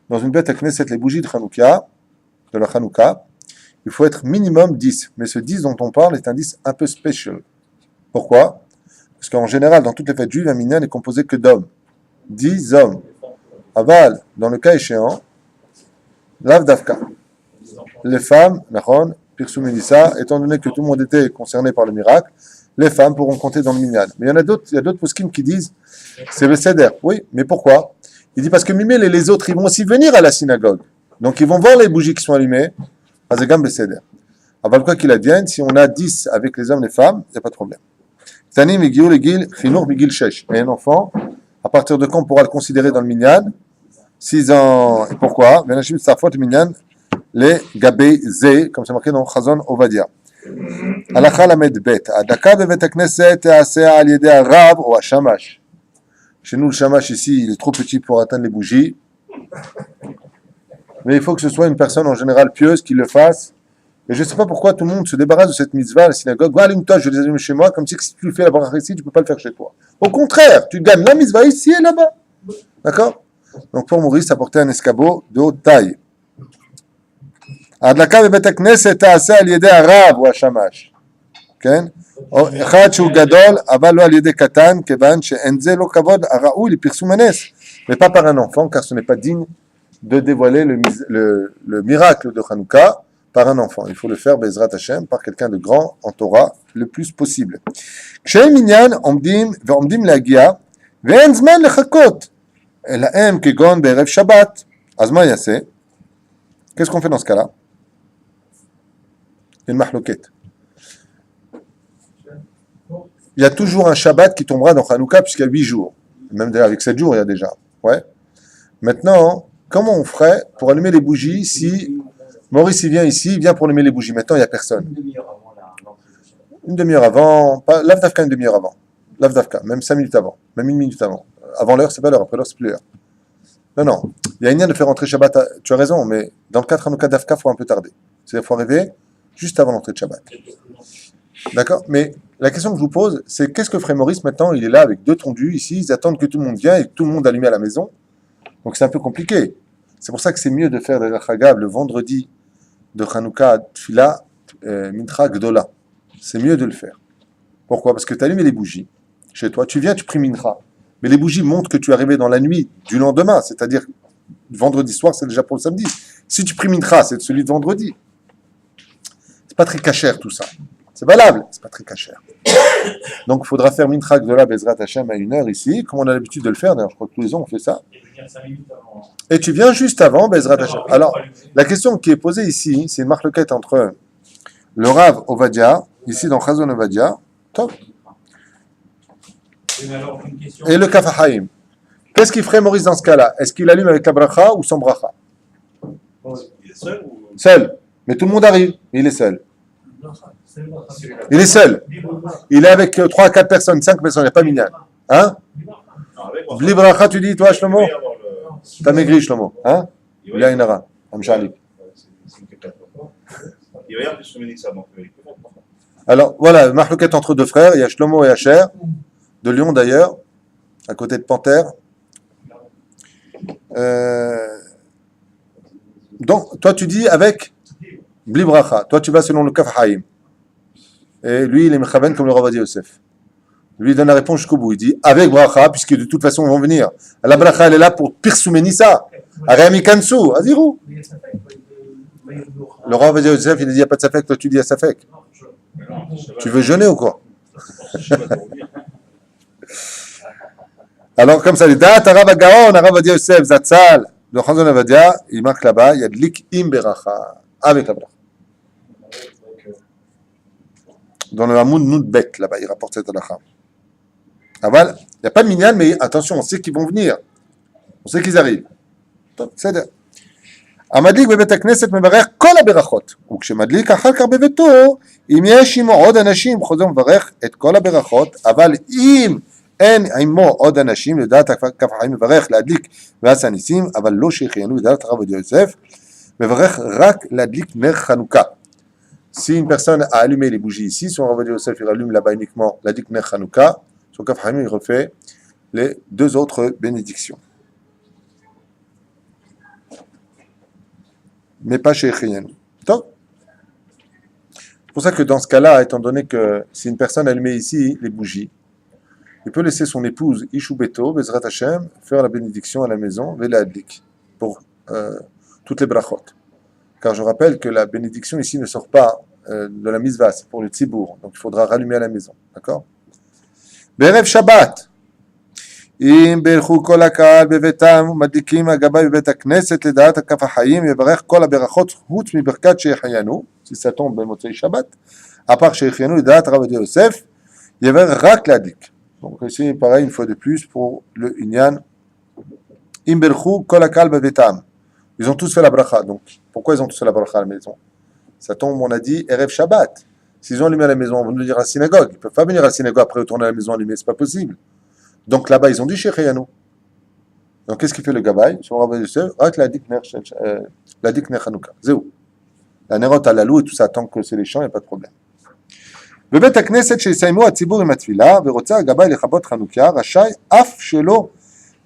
Speaker 1: dans une bête à Knesset les bougies de Hanouka, de la Hanouka, il faut être minimum 10. Mais ce 10 dont on parle est un 10 un peu spécial. Pourquoi? Parce qu'en général, dans toutes les fêtes juives, un minyan n'est composé que d'hommes. 10 hommes. Aval, dans le cas échéant, Lav Davka. Les femmes, Nahon, Pirsum Menissa, étant donné que tout le monde était concerné par le miracle, les femmes pourront compter dans le minyan. Mais il y a d'autres poskim qui disent, c'est le seder. Oui, mais pourquoi? Il dit parce que Mimel et les autres, ils vont aussi venir à la synagogue. Donc ils vont voir les bougies qui sont allumées. Azegam Beseder. Avant quoi qu'il advienne, si on a 10 avec les hommes et les femmes, il n'y a pas de problème. Tanim Igil Egil Chinour Migil Shesh. Et un enfant, à partir de quand on pourra le considérer dans le minyan? 6 ans. Et pourquoi? Venashim Safot Minyan, les Gabé Zé, comme c'est marqué dans Chazon Ovadia. Halakha Lamed Bet. Adaka bevet Knesset Teaseh al Yedei Arav ou Shamash. Chez nous, le Shamash ici, il est trop petit pour atteindre les bougies. Mais il faut que ce soit une personne en général pieuse qui le fasse. Et je ne sais pas pourquoi tout le monde se débarrasse de cette mitzvah à la synagogue. Va allume-toi, je les allume chez moi, comme si tu le fais la bracha ici, tu ne peux pas le faire chez toi. Au contraire, tu gagnes la mitzvah ici et là-bas. D'accord? Donc pour Maurice, ça portait un escabeau de haute taille. Adlaka bebet knesset ta'aseh al yedei arav ou shamash. כן? אחד שהוא גדול, אבל לא על ידי קטן, כיוון שאין זה לא כבוד הראוי לפרסום הנס. Mais pas par un enfant, car ce n'est pas digne de dévoiler le miracle de Hanouka par un enfant. Il faut le faire, Bezrat Hashem, par quelqu'un de grand en Torah, le plus possible. כשהם עניין ועומדים להגיע, ואין זמן לחכות, אלא הם כגון בערב שבת, אז מה יעשה? Qu'est-ce qu'on fait dans ce cas-là? Une mahloquette. Il y a toujours un Shabbat qui tombera dans Hanouka puisqu'il y a 8 jours. Même déjà avec 7 jours, il y a déjà. Ouais. Maintenant, comment on ferait pour allumer les bougies si Maurice il vient ici, il vient pour allumer les bougies. Maintenant, il n'y a personne. Une demi-heure avant, pas l'Avdavka, une demi-heure avant. L'Avdavka, même 5 minutes avant, même 1 minute avant. Avant l'heure, c'est pas l'heure, après l'heure, c'est plus l'heure. Non. Il y a une de faire rentrer Shabbat. Tu as raison, mais dans le cas de Hanouka d'Avka, il faut un peu tarder. C'est-à-dire qu'il faut arriver juste avant l'entrée de Shabbat. D'accord? Mais la question que je vous pose, c'est qu'est-ce que ferait Maurice maintenant? Il est là avec 2 tondus ici, ils attendent que tout le monde vienne et que tout le monde allume à la maison. Donc c'est un peu compliqué. C'est pour ça que c'est mieux de faire des Chagab le vendredi de Hanouka Tfila Mincha Gdola. C'est mieux de le faire. Pourquoi? Parce que tu allumes les bougies chez toi, tu viens, tu pries Mincha. Mais les bougies montrent que tu es arrivé dans la nuit du lendemain, c'est-à-dire vendredi soir, c'est déjà pour le samedi. Si tu pries Mincha, c'est celui de vendredi. C'est pas très cachère tout ça. C'est valable, c'est pas très cachère. Donc il faudra faire Mincha Gdola Bezrat Hashem à 1h ici, comme on a l'habitude de le faire, d'ailleurs je crois que tous les ans on fait ça. Et tu viens juste avant Bezrat Hashem. Alors, la question qui est posée ici, c'est une marloquette entre le Rav Ovadia, ici dans Chazon Ovadia, top, et le Kafahaim. Qu'est-ce qu'il ferait Maurice dans ce cas-là? Est-ce qu'il allume avec la bracha ou sans bracha?
Speaker 4: Il est seul ou...
Speaker 1: Seul. Mais tout le monde arrive, il est seul. Il est seul. Il est avec 3 à 4 personnes, 5 personnes, il n'y a pas minyan. Hein? Bli bracha, tu dis, toi, Shlomo? T'as maigri, Shlomo. Hein? Il y a une ara. Amshalik. Alors, voilà, mahloquette entre 2 frères. Il y a Shlomo et Asher, de Lyon d'ailleurs, à côté de Panthère. Donc, toi, tu dis avec Bli bracha. Toi, tu vas selon le Kaf Haïm. Et lui, il est mechaven comme le Rav Ovadia Yosef. Lui, il donne la réponse jusqu'au bout. Il dit avec bracha, puisque de toute façon, ils vont venir. La bracha, elle est là pour pirsoumer Nissa. Arami Kansu, Azirou. Le Rav Ovadia Yosef, il dit il n'y a pas de safek, toi, tu dis à safek. Tu veux jeûner ou quoi? Alors, comme ça, les dates, Rav Gaon, Rav Ovadia Yosef, Zatzal, le Chazon Ovadia, il marque là-bas, il y a de l'ik-im beracha, avec la bracha. Dans le Hamoud Noudbet, là-bas, il rapporte cette halakha. Aval, il n'y a pas de minyan, mais attention, on sait qu'ils vont venir. On sait qu'ils arrivent. C'est-à-dire, המדליק בבית הכנסת מברך כל הברכות, וכשמדליק אחר כך בביתו, אם יש עמו עוד אנשים, חוזר מברך את כל הברכות, אבל אם אין עמו עוד אנשים, לדעת כף החיים מברך להדליק ועשה ניסים, אבל לא שהחיינו לדעת הרב עובדיה יוסף, מברך רק להדליק נר חנוכה. Si une personne a allumé les bougies ici, son Rav Ovadia Yosef il allume là-bas uniquement la dik ner Hanouka, son Kaf Haïm il refait les 2 autres bénédictions. Mais pas chez Echien. C'est pour ça que dans ce cas-là, étant donné que si une personne a allumé ici les bougies, il peut laisser son épouse Ishu Beto, Bezrat Hashem, faire la bénédiction à la maison, Vela Adlik, pour toutes les brachot. Car je rappelle que la bénédiction ici ne sort pas de la misva, c'est pour le tzibour. Donc il faudra rallumer à la maison. D'accord? Berev Shabbat. אם ברכו כל הקהל בביתם ומדליקים הגבאי בבית הכנסת לדעת הכף החיים יברך כל הברכות חוץ מברכת שהחיינו, si ça tombe במוצאי שבת, à part שהחיינו לדעת הרב עובדיה יוסף, Il y avait rak ladik. Donc ici, pareil, une fois de plus, pour le Inyan. Imberchu kol hakal bebetam. Ils ont tous fait la bracha. Donc, pourquoi ils ont tous fait la bracha à la maison? Ça tombe, on a dit, Erev Shabbat. S'ils ont allumé à la maison, ils vont venir à la synagogue. Ils ne peuvent pas venir à la synagogue après retourner à la maison allumée, c'est pas possible. Donc là-bas, ils ont dit Shecheyanu. Donc qu'est-ce qu'il fait le Gabaï? Sur Rabbi Yosef, Rak ladik ner Hanouka. Zéou. La nerot à la lou et tout ça, tant que c'est les champs, il n'y a pas de problème. בבית הכנסת שיסיימו הציבור עם התפילה ורוצה הגבאי לכבות חנוכיה רשאי אף שלא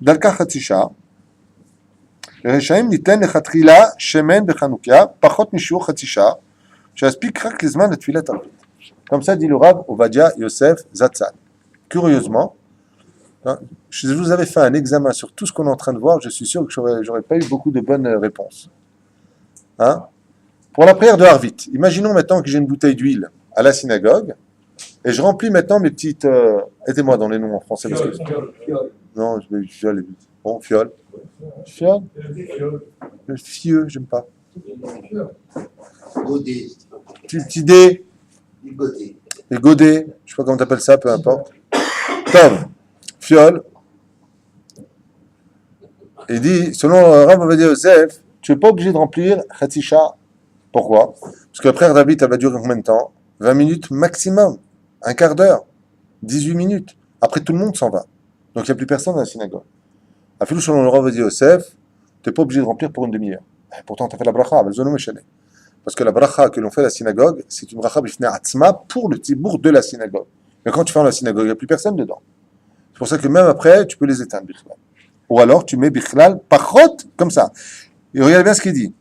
Speaker 1: דלקה חצי שעה רשאים ניתן לכתחילה שמן בחנוכיה פחות משיעור חצי שעה שיספיק רק לזמן לתפילת ערבית. Comme ça dit le Rav Ovadia Yosef Zatzal. Curieusement, je vous avais fait un examen sur tout ce qu'on est en train de voir, je suis sûr que j'aurais pas eu beaucoup de bonnes réponses. Hein? Pour la prière de Harvit, imaginons maintenant que j'ai une bouteille d'huile à la synagogue, et je remplis maintenant mes petites... aidez-moi dans les noms en français. Parce que... Non, je vais fiole. Bon, fiole. Fiole. Fieux, j'aime pas.
Speaker 5: Godet.
Speaker 1: Petit dé.
Speaker 5: Godet.
Speaker 1: Les godets, je sais pas comment t'appelles ça, peu importe. Tom, fiole. Il dit, selon Rav Ovadia Yosef, tu n'es pas obligé de remplir Khatisha. Pourquoi? Parce que la prière d'Arvit, elle va durer combien de temps? 20 minutes maximum. Un quart d'heure. 18 minutes. Après, tout le monde s'en va. Donc, il n'y a plus personne dans la synagogue. Afilou, selon le Rav Ovadia Yosef, tu n'es pas obligé de remplir pour une demi-heure. Pourtant, tu as fait la bracha, parce que la bracha que l'on fait à la synagogue, c'est une bracha b'ifnei atzma pour le tibour de la synagogue. Mais quand tu fais dans la synagogue, il n'y a plus personne dedans. C'est pour ça que même après, tu peux les éteindre, bichlal. Ou alors, tu mets bichlal pachot, comme ça. Et regardez bien ce qu'il dit.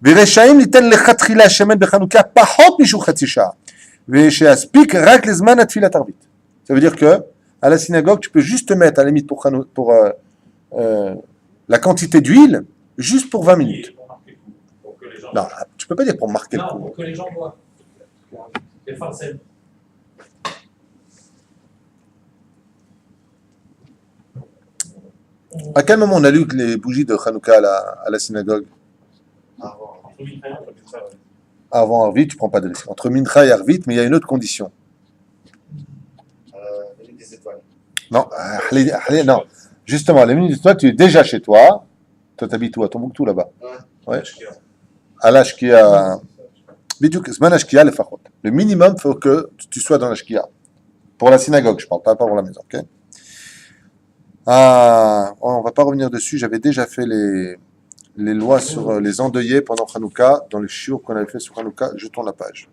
Speaker 1: ורשאים ניתן לכתחילה שמן בחנוכיה פחות משור חצי שעה ושיספיק רק לזמן התפילת ערבית. Ça veut dire que à la synagogue, tu peux juste te mettre à la limite pour la quantité d'huile, juste pour 20 minutes. Non, tu peux pas dire pour marquer le coup.
Speaker 2: Non, pour que les gens voient. Les farcelles.
Speaker 1: À quel moment on allume les bougies de Hanouka à la synagogue? Avant Arvit, tu prends pas de risque. Entre Mincha et Arvit, mais il y a une autre condition.
Speaker 5: Des étoiles.
Speaker 1: Non, non. Justement, les minutes de toi, tu es déjà chez toi. Toi, t'habites où? À Tombouctou, là-bas. Ouais. À l'Ashkia. Le minimum, il faut que tu sois dans l'Ashkia. Pour la synagogue, je parle pas pour la maison, ok? On va pas revenir dessus. J'avais déjà fait les lois sur les endeuillés pendant Hanouka, dans les shiur qu'on avait fait sur Hanouka. Je tourne la page.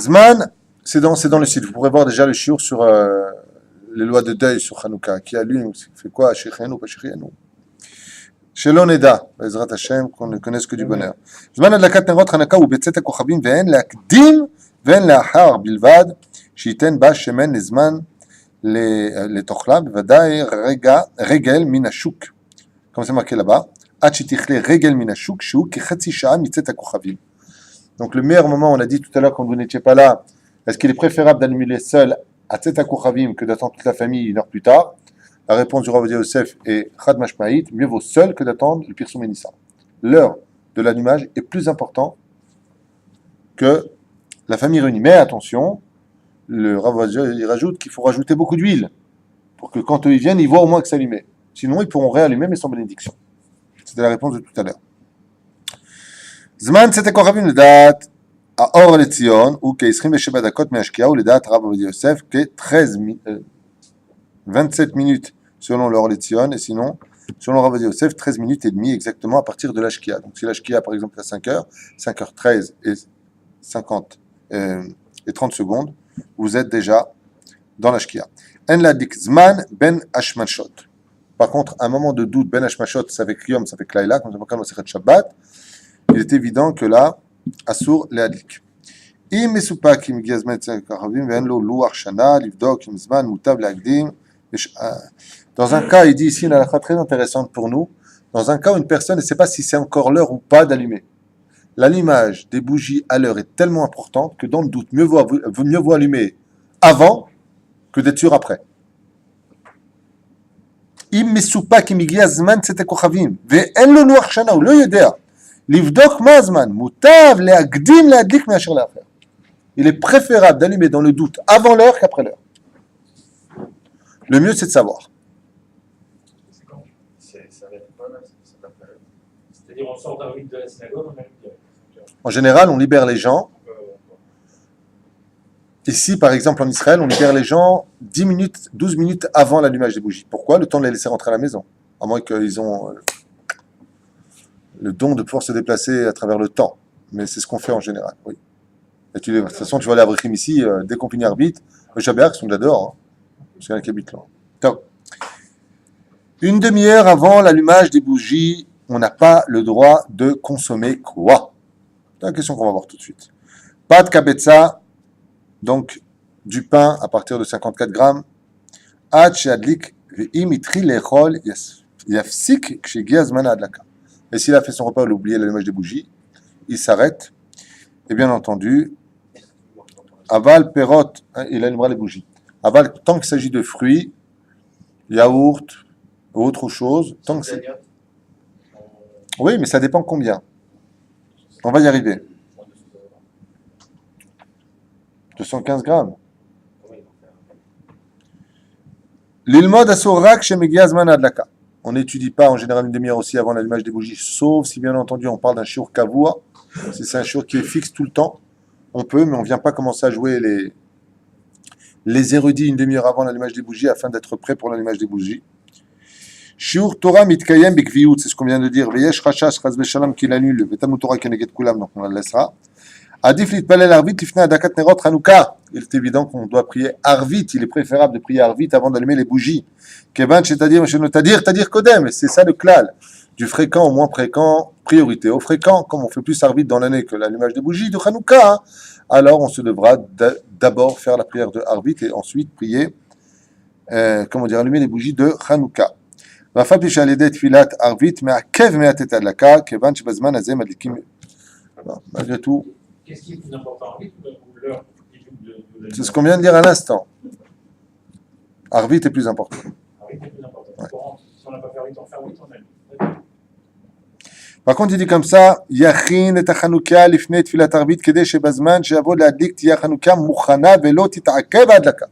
Speaker 1: Zman, c'est dans le site. Vous pourrez voir déjà le shiur sur les lois de deuil sur Hanouka. Qui allume, fait quoi? Shechianu, pas Shechianu. Shelon Eda, Bezrat Hashem, qu'on ne connaisse que du bonheur. Zman adlakat nerot Hanouka ou betzet hakochavim ve'en le'akdim ve'en le'achar bilvad sheiten ba shemen lezman לתוכלה, בוודאי רגל מן השוק. comme c'est marqué là-bas, עד שתכלה רגל מן השוק, שהוא כחצי שעה מצאת הכוכבים. Donc le meilleur moment, on a dit tout à l'heure quand vous n'étiez pas là, est-ce qu'il est préférable d'annuler seul à Tzet HaKochavim que d'attendre toute la famille une heure plus tard? La réponse du Rav Ovadia Yosef est Chad Mashmaït, mieux vaut seul que d'attendre le Pirsum Enissa. L'heure de l'allumage est plus important que la famille réunie. Mais attention, le Rav Ovadia, il rajoute qu'il faut rajouter beaucoup d'huile pour que quand eux ils viennent, ils voient au moins que c'est allumé. Sinon, ils pourront réallumer, mais sans bénédiction. C'était la réponse de tout à l'heure. Zman Tzet HaKochavim לדעת האור לציון הוא כ-27 דקות מהשקיעה ולדעת הרב עובדיה יוסף כ-27 minutes selon l'or Lézion et sinon selon Rav Ovadia Yosef 13 minutes et demie exactement à partir de la shkia. Donc si la shkia par exemple à 5h, 5h13 et 50 et 30 secondes, vous êtes déjà dans la shkia. En ladik zman ben hashmashot. Par contre, un moment de doute, ben hashmashot, ça fait yom, ça fait laila, comme on dit dans Shabbat, il est évident que là, asur leadlik. Im mesupak im giaz zman tzedek kochavim ve'en lo luach shana livdok im zman mutav leagdim. Dans un cas, il dit ici une halakha très intéressante pour nous. Dans un cas où une personne ne sait pas si c'est encore l'heure ou pas d'allumer. L'allumage des bougies à l'heure est tellement important que dans le doute, mieux vaut allumer avant que d'être sûr après. אם מסופק אם הגיע זמן צאת הכוכבים ואין לו לוח שנה, הוא לא יודע לבדוק מה הזמן, מוטב להקדים להדליק מאשר לאחר. il est préférable d'allumer dans le doute avant l'heure qu'après l'heure. Le mieux, c'est de savoir.
Speaker 2: C'est-à-dire, on sort d'un rite de la synagogue, on allume direct.
Speaker 1: En général, on libère les gens. Ici, par exemple, en Israël, on libère les gens 10 minutes, 12 minutes avant l'allumage des bougies. Pourquoi? Le temps de les laisser rentrer à la maison. À moins qu'ils ont le don de pouvoir se déplacer à travers le temps. Mais c'est ce qu'on fait en général, oui. Et de toute façon, tu vois les Abrichim ici, dès qu'on finit arbitre, les Shabbat sont déjà dehors. Hein. C'est un qui habite là. Donc, une demi-heure avant l'allumage des bougies, on n'a pas le droit de consommer quoi? C'est la question qu'on va voir tout de suite. Pas de kabetza, donc du pain à partir de 54 grammes. Ad she'adlik ve'im itri lechol yafsik kshegia zman adlaka. Et s'il a fait son repas, il a oublié l'allumage des bougies, il s'arrête. Et bien entendu, aval perot, hein, il allumera les bougies. Aval, tant qu'il s'agit de fruits, yaourt ou autre chose, tant que c'est... Oui, mais ça dépend combien. On va y arriver. 215 grammes. L'ilmod asorak shemegia zman adlaka. On n'étudie pas en général une demi-heure aussi avant l'allumage des bougies, sauf si bien entendu on parle d'un shiur kavua. Si c'est un shiur qui est fixe tout le temps, on peut, mais on ne vient pas commencer à jouer les érudits une demi-heure avant l'allumage des bougies afin d'être prêt pour l'allumage des bougies. Shiur Torah mitkayem bekviyut, c'est ce qu'on vient de dire. Veyesh rachas chas veshalam qu'il annule, vetamut Torah keneget kulam, donc on la laissera. Adif litpalel arvit lifnei adakat nerot Hanouka. Il est évident qu'on doit prier arvit, il est préférable de prier arvit avant d'allumer les bougies. Kevan c'est-à-dire tadir kodem, c'est ça le klal. Du fréquent au moins fréquent, priorité au fréquent. Comme on fait plus arvit dans l'année que l'allumage des bougies de Hanouka, hein, alors on se devra d'abord faire la prière de arvit et ensuite prier, allumer les bougies de Hanouka. Malgré tout,
Speaker 2: Qu'est-ce qui est plus important, rite ou l'heure
Speaker 1: c'est ce qu'on vient de dire à l'instant. Arvit est plus important.
Speaker 2: Rite est plus important.
Speaker 1: Ouais.
Speaker 2: Si on n'a pas fait rite, on fait rite, on allume.
Speaker 1: Par contre, il dit comme ça, Yachin et Hanouka lifnei tfilat arvit kedei shebazman she'avod le'adlik tiya Hanouka muchana ve'lo tita'akev adlaka.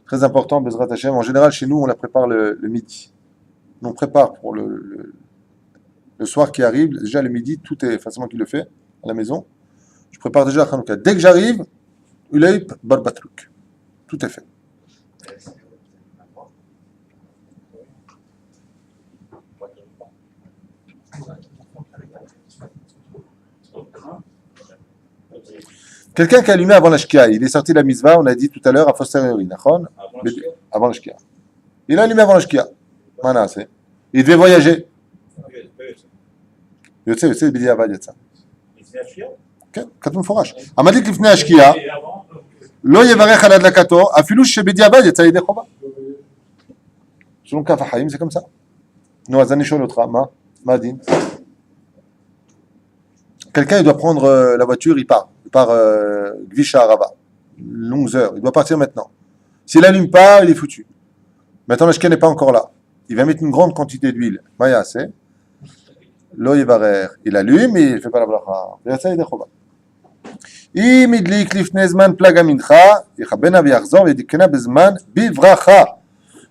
Speaker 1: Très important, Bezrat Hashem. En général, chez nous, on la prépare le midi. On prépare pour le soir qui arrive. Déjà, le midi, tout est facilement qu'il le fait à la maison. Je prépare déjà la Hanouka. Dès que j'arrive, Uleip Barbatrouk. Tout est fait. Quelqu'un qui a allumé avant la shkia, il est sorti de la misva, on a dit tout à l'heure, à posteriori, avant la shkia. Il a allumé avant la shkia. Voilà, c'est. Il devait voyager. יוצא בדיעבד יצא.
Speaker 2: לפני השקיעה?
Speaker 1: כן, כתוב מפורש. המדליק לפני השקיעה, לא יברך על הדלקתו, אפילו שבדיעבד יצא ידי חובה. selon כף החיים זה comme ça. נו, אז אני שואל אותך, מה הדין? Quelqu'un, il doit prendre la voiture, il part Gvisha Arava, longues heures, il doit partir maintenant. S'il n'allume pas, il est foutu. Maintenant, la shkia n'est pas encore là. Il va mettre une grande quantité d'huile. Maya, c'est Lo Yevarer. Il allume et il ne fait pas la bracha. Yatsa yedei chova. אם הדליק לפני זמן פלג המנחה, יכבנה ויחזור וידקנה בזמן בברכה.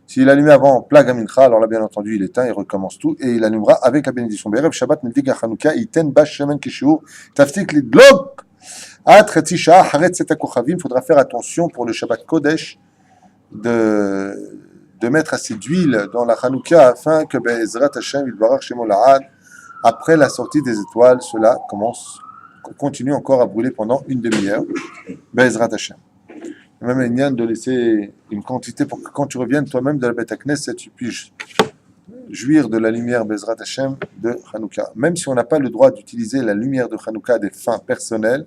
Speaker 1: S'il allume avant plag המנחה, alors là bien entendu il éteint, il recommence tout et il allumera avec la bénédiction. בערב שבת מדליק החנוכה, ייתן בה שמן כשיעור, תפסיק לדלוק עד חצי שעה אחרי צאת הכוכבים. Il faudra faire attention pour le Shabbat Kodesh de mettre assez d'huile dans la Hanouka afin que Be'ezrat Hashem, Yitbarach Shemo La'ad, après la sortie des étoiles, cela continue encore à brûler pendant une demi-heure. Be'ezrat Hashem. Même il y a de laisser une quantité pour que quand tu reviennes toi-même de la Beth Knesset, tu puisses jouir de la lumière Be'ezrat Hashem de Hanouka. Même si on n'a pas le droit d'utiliser la lumière de Hanouka à des fins personnelles,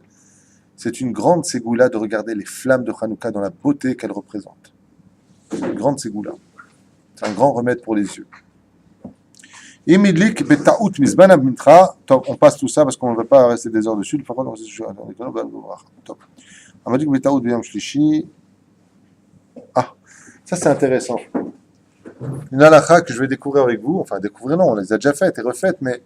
Speaker 1: c'est une grande ségoula de regarder les flammes de Hanouka dans la beauté qu'elles représentent. C'est une grande ségoula. C'est un grand remède pour les yeux. Imidlik betaout mizban abmincha. On passe tout ça parce qu'on ne veut pas rester des heures dessus. Amadik betaout biyam shlishi. Ah, ça c'est intéressant. Une halakha que je vais découvrir avec vous. Enfin, découvrir non, on les a déjà faites et refaites, mais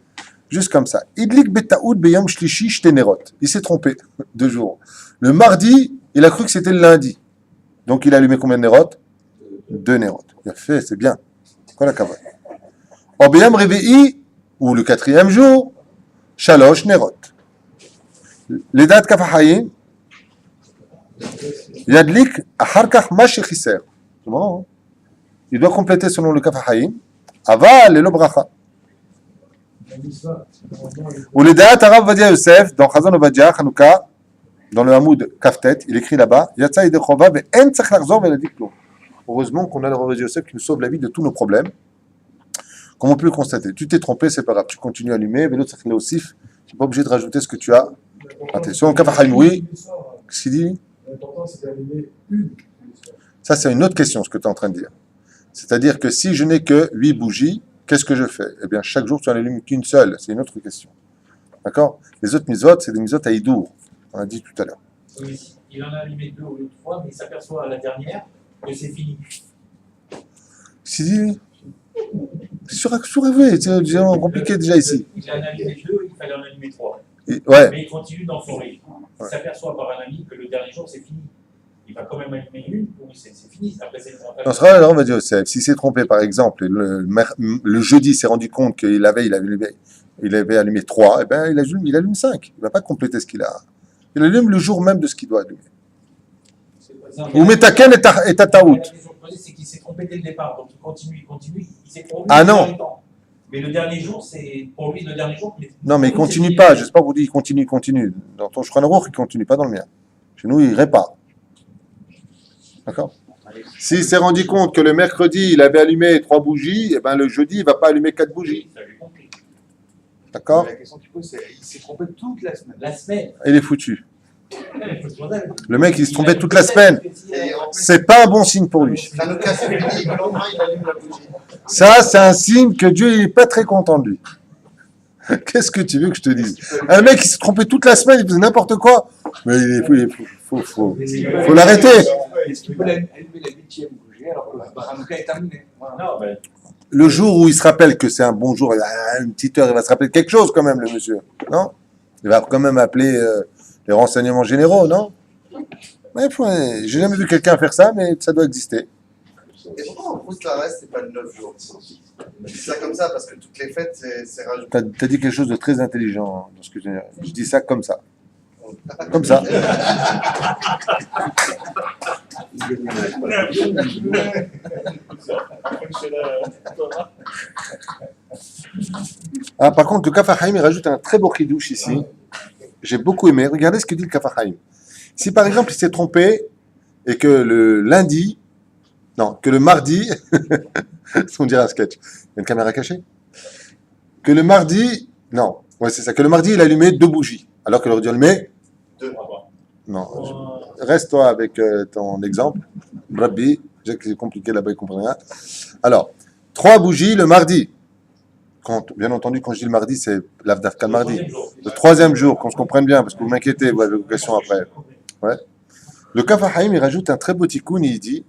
Speaker 1: Juste comme ça. Idlik betaoud beyom shlishi shténerot. Il s'est trompé 2 jours. Le mardi, il a cru que c'était le lundi. Donc il a allumé combien de nérotes? 2 nérotes. Il a fait, c'est bien. Quoi la kavod? Or beyom reve'i, ou le 4e jour, shalosh nérotes. Les dates kafahayim, yadlik aharkach ma shechiser. C'est bon, hein? Il doit compléter selon le kafahayim. Aval et le bracha. Ou les dates Arav Vadia Yosef, dans Chazon Ovadia, Hanouka, dans le Hamoud Kaftet, il écrit là-bas, Yatsa Yedechova, ve'en tzach lachzor ve'ladik lo. Heureusement qu'on a le Rav Vadia Yosef qui nous sauve la vie de tous nos problèmes. Comme on peut le constater. Tu t'es trompé, c'est pas grave. Tu continues à allumer, mais l'autre, c'est aussi. Tu n'es pas obligé de rajouter ce que tu as raté. Selon Kafahayim, oui. Qu'est-ce qu'il dit?
Speaker 3: L'important, c'est d'allumer une.
Speaker 1: Ça, c'est une autre question, ce que tu es en train de dire. C'est-à-dire que si je n'ai que 8 bougies, qu'est-ce que je fais? Eh bien, chaque jour, tu en allumes qu'une seule. C'est une autre question. D'accord? Les autres mitzvot, c'est des mitzvot à Hidour. On a dit tout à l'heure.
Speaker 2: Oui, il en a allumé 2 au lieu de 3, mais il s'aperçoit à la dernière que c'est fini.
Speaker 1: Si, surélevé, c'est compliqué déjà ici.
Speaker 2: Il en a allumé 2, il fallait en allumer 3.
Speaker 1: Ouais.
Speaker 2: Mais il continue dans son rythme. Il s'aperçoit par un ami que le dernier jour, c'est fini. Il va quand même allumer une, ou c'est fini. Après, c'est
Speaker 1: Dans ce cas-là, on va dire, s'il s'est trompé, par exemple, le jeudi, il s'est rendu compte qu'il avait allumé 3, eh bien, il allume 5. Il ne va pas compléter ce qu'il a. Il allume le jour même de ce qu'il doit allumer. Ou metaken et tataout.
Speaker 2: La question posée, c'est qu'il s'est trompé dès le départ. Donc, il continue, il s'est trompé.
Speaker 1: Ah non.
Speaker 2: Mais le dernier jour, c'est pour lui le dernier jour.
Speaker 1: Non, mais il ne continue pas. Je ne sais pas vous dire, il continue. Dans ton Shulchan Aruch, il ne continue pas dans le mien. Chez nous, il répare. D'accord? S'il s'est rendu compte que le mercredi, il avait allumé 3 bougies, eh ben, le jeudi, il ne va pas allumer 4 bougies. D'accord?
Speaker 4: La question que tu poses, c'est il s'est trompé toute la semaine.
Speaker 2: La semaine.
Speaker 1: Il est foutu. Le mec, il se trompait toute la semaine. C'est pas un bon signe pour lui.
Speaker 5: Ça nous casse le lit, le lendemain, il allume la bougie.
Speaker 1: Ça, c'est un signe que Dieu n'est pas très content de lui. Qu'est-ce que tu veux que je te dise? Un mec qui s'est trompé toute la semaine, il faisait n'importe quoi. Mais il est fou. Faut l'arrêter.
Speaker 4: Est-ce qu'il peut allumer la 8e bougie alors que Hanouka est terminé?
Speaker 2: Non, mais
Speaker 1: Le jour où il se rappelle que c'est un bon jour, il a une petite heure, il va se rappeler quelque chose quand même, le monsieur. Non? Il va quand même appeler les renseignements généraux, non? Mais j'ai jamais vu quelqu'un faire ça, mais ça doit exister.
Speaker 5: Et pourquoi on pousse la reste, c'est pas le 9 jours? Je dis ça comme ça parce que toutes les fêtes, c'est rajouté.
Speaker 1: T'as dit quelque chose de très intelligent dans ce que je dis ça comme ça. Comme ça. Ah, par contre, le Kafahayim, il rajoute un très beau chidouche ici. J'ai beaucoup aimé. Regardez ce que dit le Kafahayim. Si par exemple, il s'est trompé et que le lundi, non, que le mardi, on dirait un sketch. Il y a une caméra cachée. Que le mardi, non, ouais, c'est ça, que le mardi, il a allumé 2 bougies, alors qu'il aurait dû allumer
Speaker 5: 2.
Speaker 1: non. Reste-toi avec ton exemple. Rabbi, je sais que c'est compliqué là-bas, ils ne comprennent rien. Alors, 3 bougies le mardi. Bien entendu, quand je dis le mardi, c'est l'Avdavka le mardi. Le 3e jour, qu'on se comprenne bien, parce que vous m'inquiétez, vous avez vos questions après. Ouais. Le Kafahayim, il rajoute un très beau tikkun, il dit,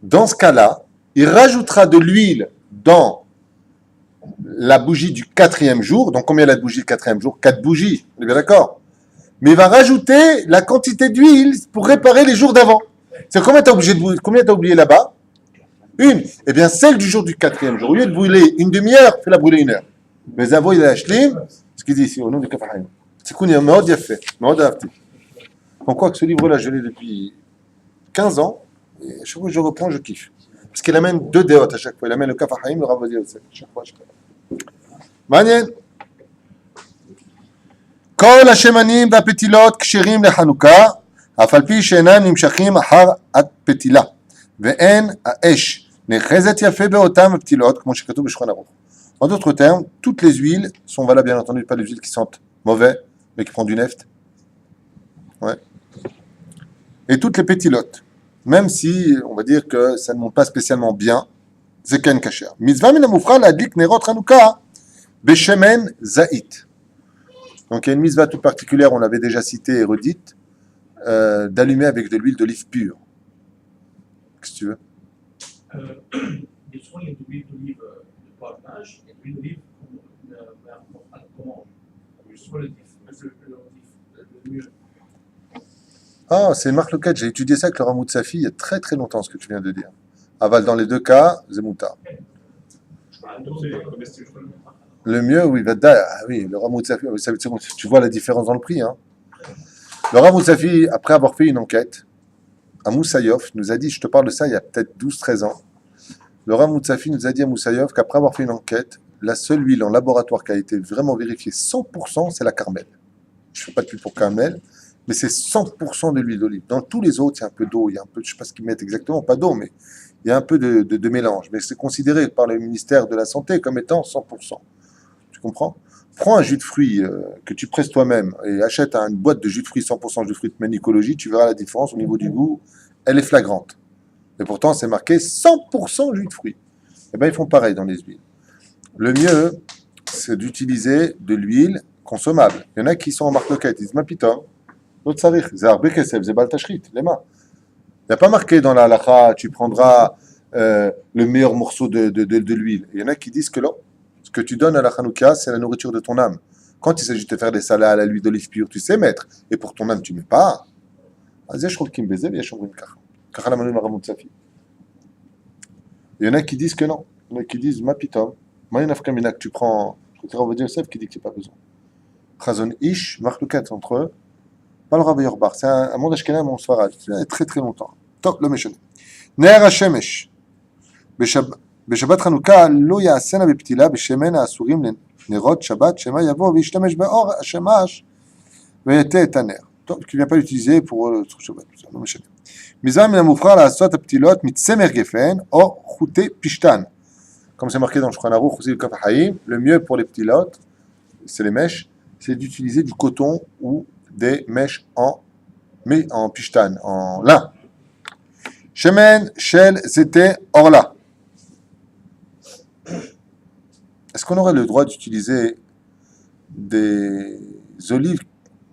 Speaker 1: dans ce cas-là, il rajoutera de l'huile dans la bougie du 4e jour. Donc, combien il y a de bougies le 4e jour? 4 bougies, on est bien d'accord? Mais il va rajouter la quantité d'huile pour réparer les jours d'avant. C'est combien t'as oublié là-bas? 1. Eh bien, celle du jour du 4e jour, au lieu de brûler une demi-heure, fais-la brûler 1 heure. Mais Zavo, il a acheté, ce qu'il dit ici, au nom du Kafahayim. C'est qu'on y a Mahod Yafé, Mahod Afti. Donc, quoi que ce livre-là, je l'ai depuis 15 ans, et à chaque fois que je reprends, je kiffe. Parce qu'il amène 2 déotes à chaque fois. Il amène le Kafahayim, le Rav Vadia Yosef. Chaque fois. Manien. כל השמנים והפתילות כשרים לחנוכה, אף על פי שאינם נמשכים אחר הפתילה, ואין האש נאחזת יפה באותם הפתילות, כמו שכתוב בשולחן ערוך. En d'autres termes, toutes les huiles sont valables, bien entendu, pas les huiles qui sentent mauvais, mais qui prennent du neft. Ouais. Et toutes les pétilotes, même si on va dire que ça ne monte pas spécialement bien, c'est ken kasher. Mitzvah min hamufra להדליק נרות חנוכה בשמן זית. Donc il y a une mitzvah toute particulière, on l'avait déjà citée et redite, d'allumer avec de l'huile d'olive pure. Qu'est-ce que tu veux?
Speaker 2: souvent, il y a de l'huile d'olive de
Speaker 6: partage et une olive comment soit le mieux.
Speaker 1: Ah, c'est une marque locale. J'ai étudié ça avec le Ramoud Safi il y a très très longtemps, ce que tu viens de dire. Aval, dans les deux cas, Zemouta. Le mieux, oui, oui, le Ramoud Safi, tu vois la différence dans le prix. Hein. Le Ramoud Safi, après avoir fait une enquête, à Moussaïov, nous a dit, je te parle de ça il y a peut-être 12-13 ans, le Ramoud Safi nous a dit à Moussaïov qu'après avoir fait une enquête, la seule huile en laboratoire qui a été vraiment vérifiée 100%, c'est la Carmel. Je ne fais pas de pub pour Carmel, mais c'est 100% de l'huile d'olive. Dans tous les autres, il y a un peu d'eau, il y a un peu, je ne sais pas ce qu'ils mettent exactement, pas d'eau, mais il y a un peu de mélange. Mais c'est considéré par le ministère de la Santé comme étant 100%. Tu comprends? Prends un jus de fruits que tu presses toi-même et achète une boîte de jus de fruits 100% jus de fruits de Ménicologie, tu verras la différence au niveau du goût, elle est flagrante. Et pourtant, c'est marqué 100% jus de fruits. Eh bien, ils font pareil dans les huiles. Le mieux, c'est d'utiliser de l'huile consommable. Il y en a qui sont en marque locale, ils disent, ma pitom, l'autre sarich, zarbe kesef, zebal tashrit, les mains. Il n'y a pas marqué dans la halakha, tu prendras le meilleur morceau de l'huile. Il y en a qui disent que non. Ce que tu donnes à la Hanouka, c'est la nourriture de ton âme. Quand il s'agit de te faire des salades à l'huile d'olive pure, tu sais mettre. Et pour ton âme, tu ne mets pas. Il y en a qui disent que non. Il y en a qui disent, ma pitom, que tu prends. Je crois que Yosef qui dit que c'est pas besoin. Chazon Ish, marque le 4 entre eux. Pas le Rabbi Yorbar. C'est un monde ashkenaz, mon sfarad. C'est très très longtemps. Top, le méchant. Ner HaShemesh. בשבת חנוכה לא יעשנה בפתילה בשמן האסורים לנרות שבת, שמא יבוא וישתמש באור השמש ויתה את הנר. טוב, qui ne vient pas l'utiliser pour le שבת, ça לא משנה. מזמן מן המובחר לעשות הפתילות מצמר גפן או חוטי פשתן. Comme c'est marqué dans le Shulchan Aruch, aussi le Kaf HaChaim, le mieux pour les ptilotes, c'est les mèches, c'est d'utiliser du coton ou des mèches en pishtan, en lin. Shemen shel zete orla. Est-ce qu'on aurait le droit d'utiliser des olives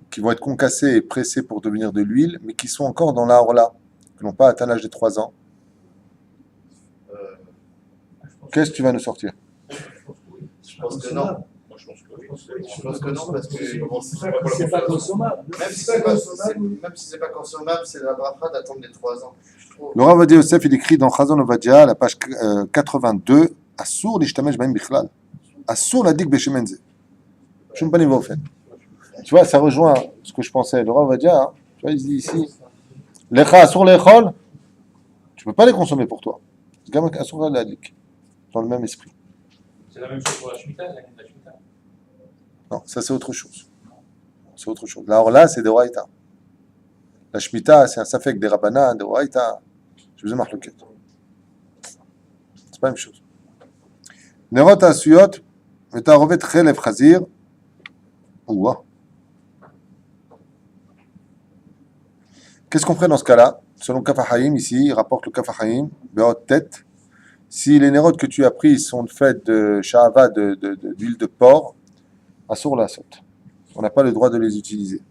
Speaker 1: qui vont être concassées et pressées pour devenir de l'huile, mais qui sont encore dans la orla, qui n'ont pas atteint l'âge de 3 ans? Qu'est-ce que tu vas nous sortir?
Speaker 5: Je pense que non. Je pense que non, parce que
Speaker 3: C'est pas consommable.
Speaker 5: même si c'est pas consommable, c'est la bracha d'attendre les 3 ans.
Speaker 1: Le Rav Ovadia Yosef, il écrit dans Chazon Ovadia, la page 82, Assour l'ishtamesh b'hem bichlal. Assour la dik b'shemen ze. Je ne pas niveau fait. Tu vois, ça rejoint ce que je pensais. Le Rav Ovadia, hein, tu vois, il dit ici, lecha assour lechol, tu peux pas les consommer pour toi. Gamak assour la dik. Dans le même esprit.
Speaker 2: C'est la même chose pour la Shemitah, la Shemitah.
Speaker 1: Non, ça c'est autre chose. C'est autre chose. La orla, c'est de Oraïta. La Shemitah, c'est un safek des Rabbanan, de Oraïta. Je vous ai marqué le quête. C'est pas la même chose. Nerot asuyot, metarovet chelev chazir. Ouah. Qu'est-ce qu'on ferait dans ce cas-là? Selon Kaf HaChaim, ici, il rapporte le Kaf HaChaim, Be'ot tête. Si les nérotes que tu as pris sont faites de shahava, d'huile de porc, assour la saute. On n'a pas le droit de les utiliser.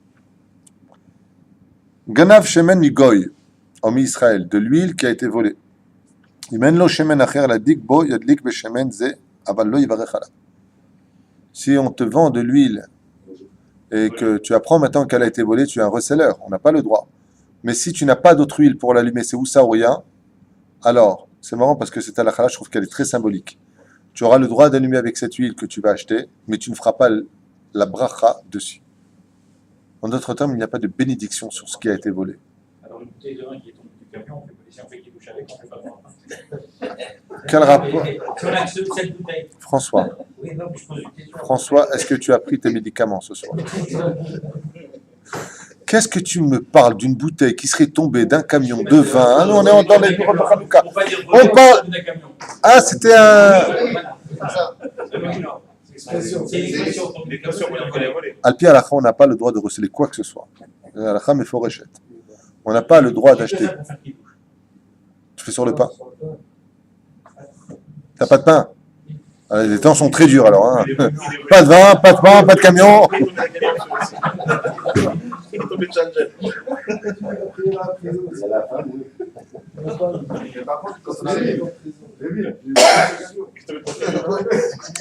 Speaker 1: Ganav shemen migoy, homme Israël, de l'huile qui a été volée. Imen lo shemen acher la dik bo yadlik be shemen ze aval lo yivarech ala. Si on te vend de l'huile et que tu apprends maintenant qu'elle a été volée, tu es un receleur. On n'a pas le droit. Mais si tu n'as pas d'autre huile pour l'allumer, c'est où ça ou rien, alors. C'est marrant parce que cette halakha, je trouve qu'elle est très symbolique. Tu auras le droit d'allumer avec cette huile que tu vas acheter, mais tu ne feras pas la bracha dessus. En d'autres termes, il n'y a pas de bénédiction sur ce qui a été volé.
Speaker 2: Alors une bouteille de vin qui est tombée du camion, si on fait qu'il bouche avec, on ne fait pas de vin.
Speaker 1: Quel rapport?
Speaker 2: Si on a que cette bouteille.
Speaker 1: François,
Speaker 2: Oui, non, mais je pose une question.
Speaker 1: François, est-ce que tu as pris tes médicaments ce soir? Qu'est-ce que tu me parles d'une bouteille qui serait tombée d'un camion de vin? Nous, on est dans les bureaux de Hanouka. On parle. Ah, c'était un. Alpi Alakha, on n'a pas le droit de receler quoi que ce soit. Alakha meforeshet. On n'a pas le droit d'acheter. Tu fais sur le pain. T'as pas de pain? Les temps sont très durs alors. Hein. Pas de vin, pas de pain, pas de camion.
Speaker 5: Mais par contre, quand on arrive,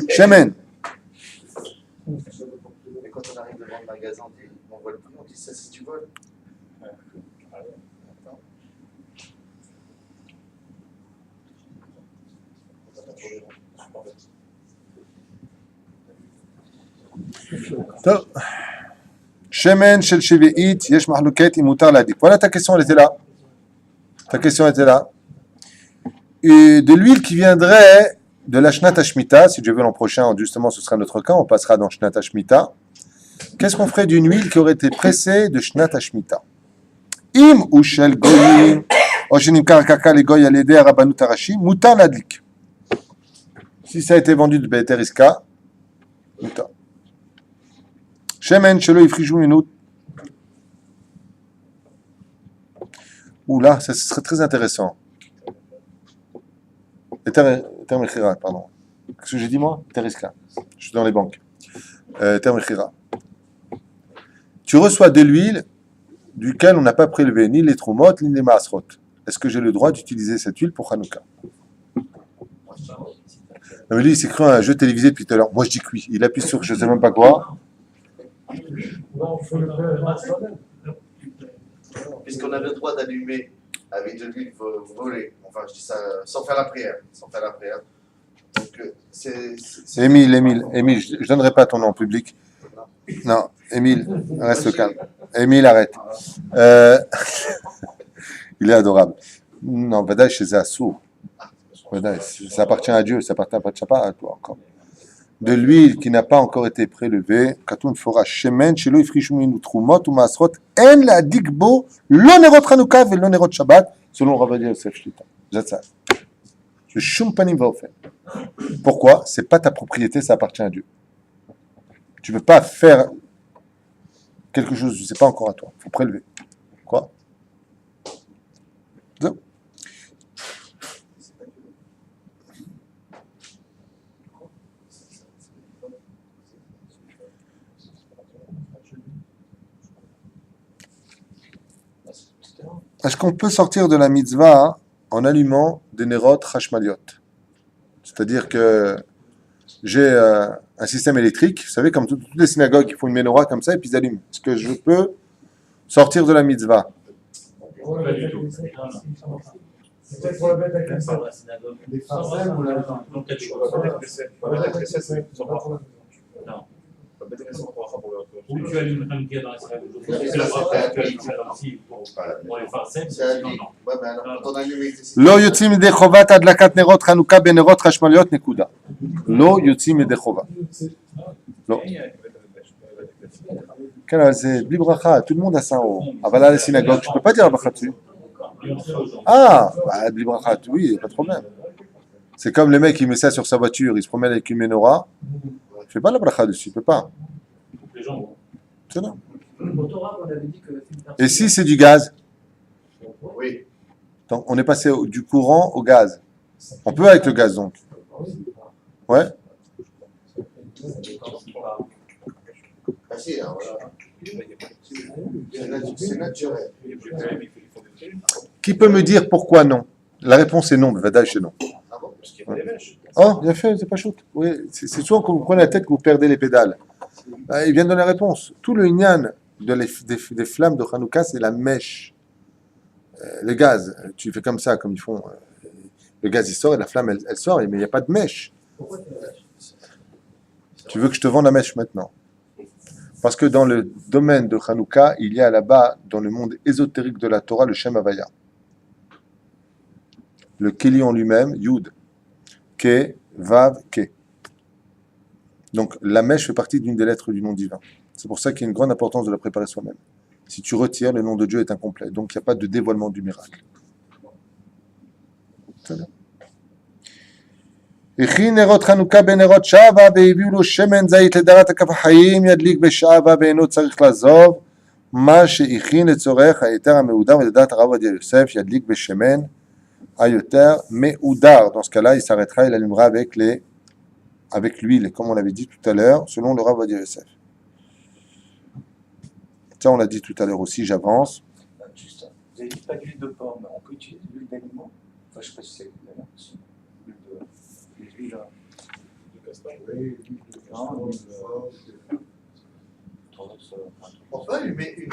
Speaker 1: Shemen.
Speaker 5: mais quand on arrive devant le magasin, on voit le prix, on dit ça si tu voles.
Speaker 1: טוב. שמן של שביעית, יש מחלוקת אם מותר להדליק. Voilà ta question, elle était là. Ta question était là. Et de l'huile qui viendrait de la Shnat Hashmita, si Dieu veut l'an prochain, justement ce sera notre cas, on passera dans Shnat Hashmita. Qu'est-ce qu'on ferait d'une huile qui aurait été pressée de Shnat Hashmita? Im ou shel goyim, ou shenimkar kaka le goy al-yedei Rabbanut Harashi, mutar l'adlik. Si ça a été vendu de Be'eter Iska, mutar. Shemen shelo yifriju minut. Oula, ça serait très intéressant. Eter Mechira, pardon. Qu'est-ce que j'ai dit moi? Eter Iska. Je suis dans les banques. Eter Mechira. Tu reçois de l'huile duquel on n'a pas prélevé ni les trumot ni les maasrot. Est-ce que j'ai le droit d'utiliser cette huile pour Hanouka? Non, mais lui, il s'est cru à un jeu télévisé depuis tout à l'heure. Moi, je dis que oui. Il appuie sur je ne sais même pas quoi.
Speaker 5: Puisqu'on avait le droit d'allumer avec de l'huile volée, enfin je dis ça sans faire la prière, Donc
Speaker 1: Émile, je ne donnerai pas ton nom en public. Non, Émile, reste calme. Émile, arrête. Il est adorable. Non, Vadaï, c'est Assour. Ça appartient à Dieu, ça appartient pas à toi encore. De l'huile qui n'a pas encore été prélevée, Katoun fera shemen, shelo yifrishu minu trumot ou maasrot, en la digbo, lo nerot Hanouka ve lo nerot Shabbat, selon Ravadia Yosef Shlita. Zatzal. Le shum panim va offert. Pourquoi? C'est pas ta propriété, ça appartient à Dieu. Tu peux pas faire quelque chose, c'est pas encore à toi. Il faut prélever. Quoi? Non. Est-ce qu'on peut sortir de la mitzvah en allumant des nerot chashmaliot? C'est-à-dire que j'ai un système électrique, vous savez, comme toutes les synagogues, ils font une menorah comme ça et puis ils allument. Est-ce que je peux sortir de la mitzvah?
Speaker 2: Pas du tout.
Speaker 3: C'est peut-être pour la bête avec les farcelles ou la
Speaker 2: Donc, quelque chose. Non. Ou tu allumes Hanouka dans la synagogue. C'est la première que tu allumes aussi pour les farcelles.
Speaker 5: c'est à
Speaker 2: Non,
Speaker 5: lui.
Speaker 2: non.
Speaker 5: Ouais, mais alors quand on allume l'électricité.
Speaker 1: לא יוצאים ידי חובת הדלקת נרות חנוכה בנרות חשמליות, נקודה. לא יוצאים ידי חובה. לא. כן, אבל זה בלי ברכה, tout le monde a ça en haut. אבל à la synagogue, tu peux pas dire la bracha dessus. Ah, bah, bli brachat, oui, pas de problème. C'est comme le mec qui met ça sur sa voiture, il se promène avec une menorah, il fait pas la bracha dessus, il peut pas.
Speaker 2: Les gens vont.
Speaker 1: C'est non.
Speaker 3: Au Torah, on avait dit que
Speaker 1: Et si c'est du gaz,
Speaker 5: Oui.
Speaker 1: donc on est passé du courant au gaz. On peut avec le gaz donc. Ouais.
Speaker 5: Ah si, alors, voilà. C'est naturel.
Speaker 1: Qui peut me dire pourquoi non? La réponse est non, Vadaï, c'est non.
Speaker 5: Ah bon?
Speaker 1: Oh, bien fait, c'est pas shoot. Oui, c'est souvent quand vous prenez la tête que vous perdez les pédales. Il vient de donner la réponse. Tout le inyan des flammes de Hanouka, c'est la mèche. Le gaz, tu fais comme ça, comme ils font. Le gaz, il sort et la flamme, elle sort, mais il n'y a pas de mèche. Tu veux que je te vende la mèche maintenant? Parce que dans le domaine de Hanouka, il y a là-bas, dans le monde ésotérique de la Torah, le Shem Havaya. Le Keli en lui-même, Yud, Ke, Vav, Ke. Donc la mèche fait partie d'une des lettres du nom divin. C'est pour ça qu'il y a une grande importance de la préparer soi-même. Si tu retires, le nom de Dieu est incomplet. Donc il n'y a pas de dévoilement du miracle. C'est bien. הכין נרות חנוכה בנרות שבה והביאו לו שמן זית לדרת הכף החיים ידליק בשבה ואינו צריך לעזוב מה שהכין לצורך היתר המהודר ולדעת הרב עובדיה יוסף ידליק בשמן היותר מהודר. Dans ce cas-là, il s'arrêtera, il allumera avec l'huile, comme on l'avait dit tout à l'heure, selon le Rav Ovadia Yosef. Ça, on l'a dit tout à l'heure aussi, j'avance.
Speaker 5: Juste,
Speaker 7: avez dit pas d'huile de pomme, on peut utiliser de l'huile d'aliment? Enfin, je sais pas si c'est d'ailleurs, l'huile
Speaker 3: Oui,
Speaker 7: Non,
Speaker 5: On peut allumer une.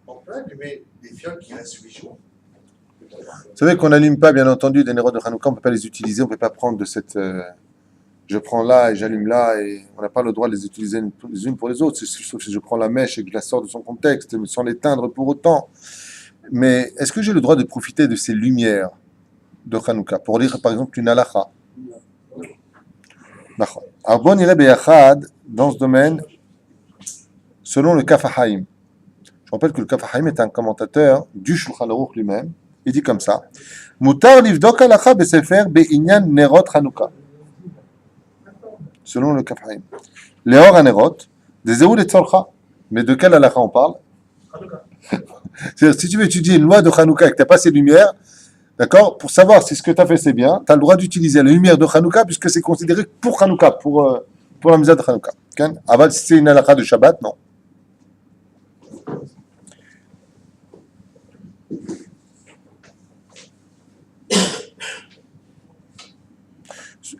Speaker 5: On peut allumer des fioles qui restent 8 jours.
Speaker 1: Vous savez qu'on n'allume pas, bien entendu, des nérodes de Hanouka, on ne peut pas les utiliser, on ne peut pas prendre de cette... je prends là et j'allume là, et on n'a pas le droit de les utiliser les unes pour les autres, sauf si je prends la mèche et que je la sors de son contexte, sans l'éteindre pour autant. Mais est-ce que j'ai le droit de profiter de ces lumières de Hanouka pour lire, par exemple, une halakha? Arbon il beyachad dans ce domaine, selon le Kaf HaHaim. Je rappelle que le Kaf HaHaim est un commentateur du Shulchan Aruch lui-même. Il dit comme ça: Mutar livdok halakha besefer be'inyan nerot Hanouka. Selon le Kaf HaHaim. Leor hanerot, des zéou les tzorcha. Mais de quelle halakha on parle? C'est-à-dire, si tu veux étudier une loi de Hanouka et que tu n'as pas ces lumières, d'accord, pour savoir si ce que tu as fait c'est bien, tu as le droit d'utiliser la lumière de Hanouka puisque c'est considéré pour Hanouka, pour la misère de Hanouka. Aval, si c'est une halakha de Shabbat, non.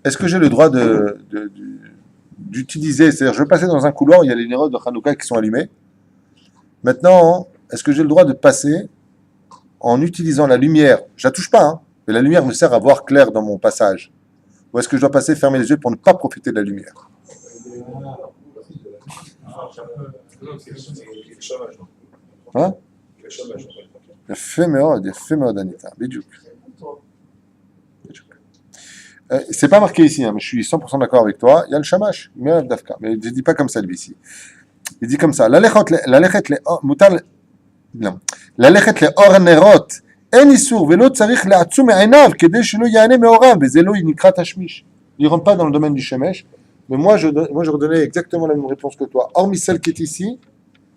Speaker 1: Est-ce que j'ai le droit d'utiliser, c'est-à-dire je veux passer dans un couloir, il y a les nérodes de Hanouka qui sont allumés. Maintenant, est-ce que j'ai le droit de passer en utilisant la lumière? Je la touche pas, hein, mais la lumière me sert à voir clair dans mon passage. Ou est-ce que je dois passer, fermer les yeux pour ne pas profiter de la lumière? Hein? יפה מאוד, Anita. בדיוק. C'est pas marqué ici, hein, mais je suis 100% d'accord avec toi. Il y a le shamash, mais je ne dis pas comme ça lui ici. Il dit comme ça: ללכת לאור הנרות אין איסור ולא צריך לעצום מעיניו כדי שלא יענה מאורם וזה לא נקרא תשמיש. Il ne rentre pas dans le domaine du shemesh, mais moi je redonnais exactement la même réponse que toi, hormis celle qui est ici.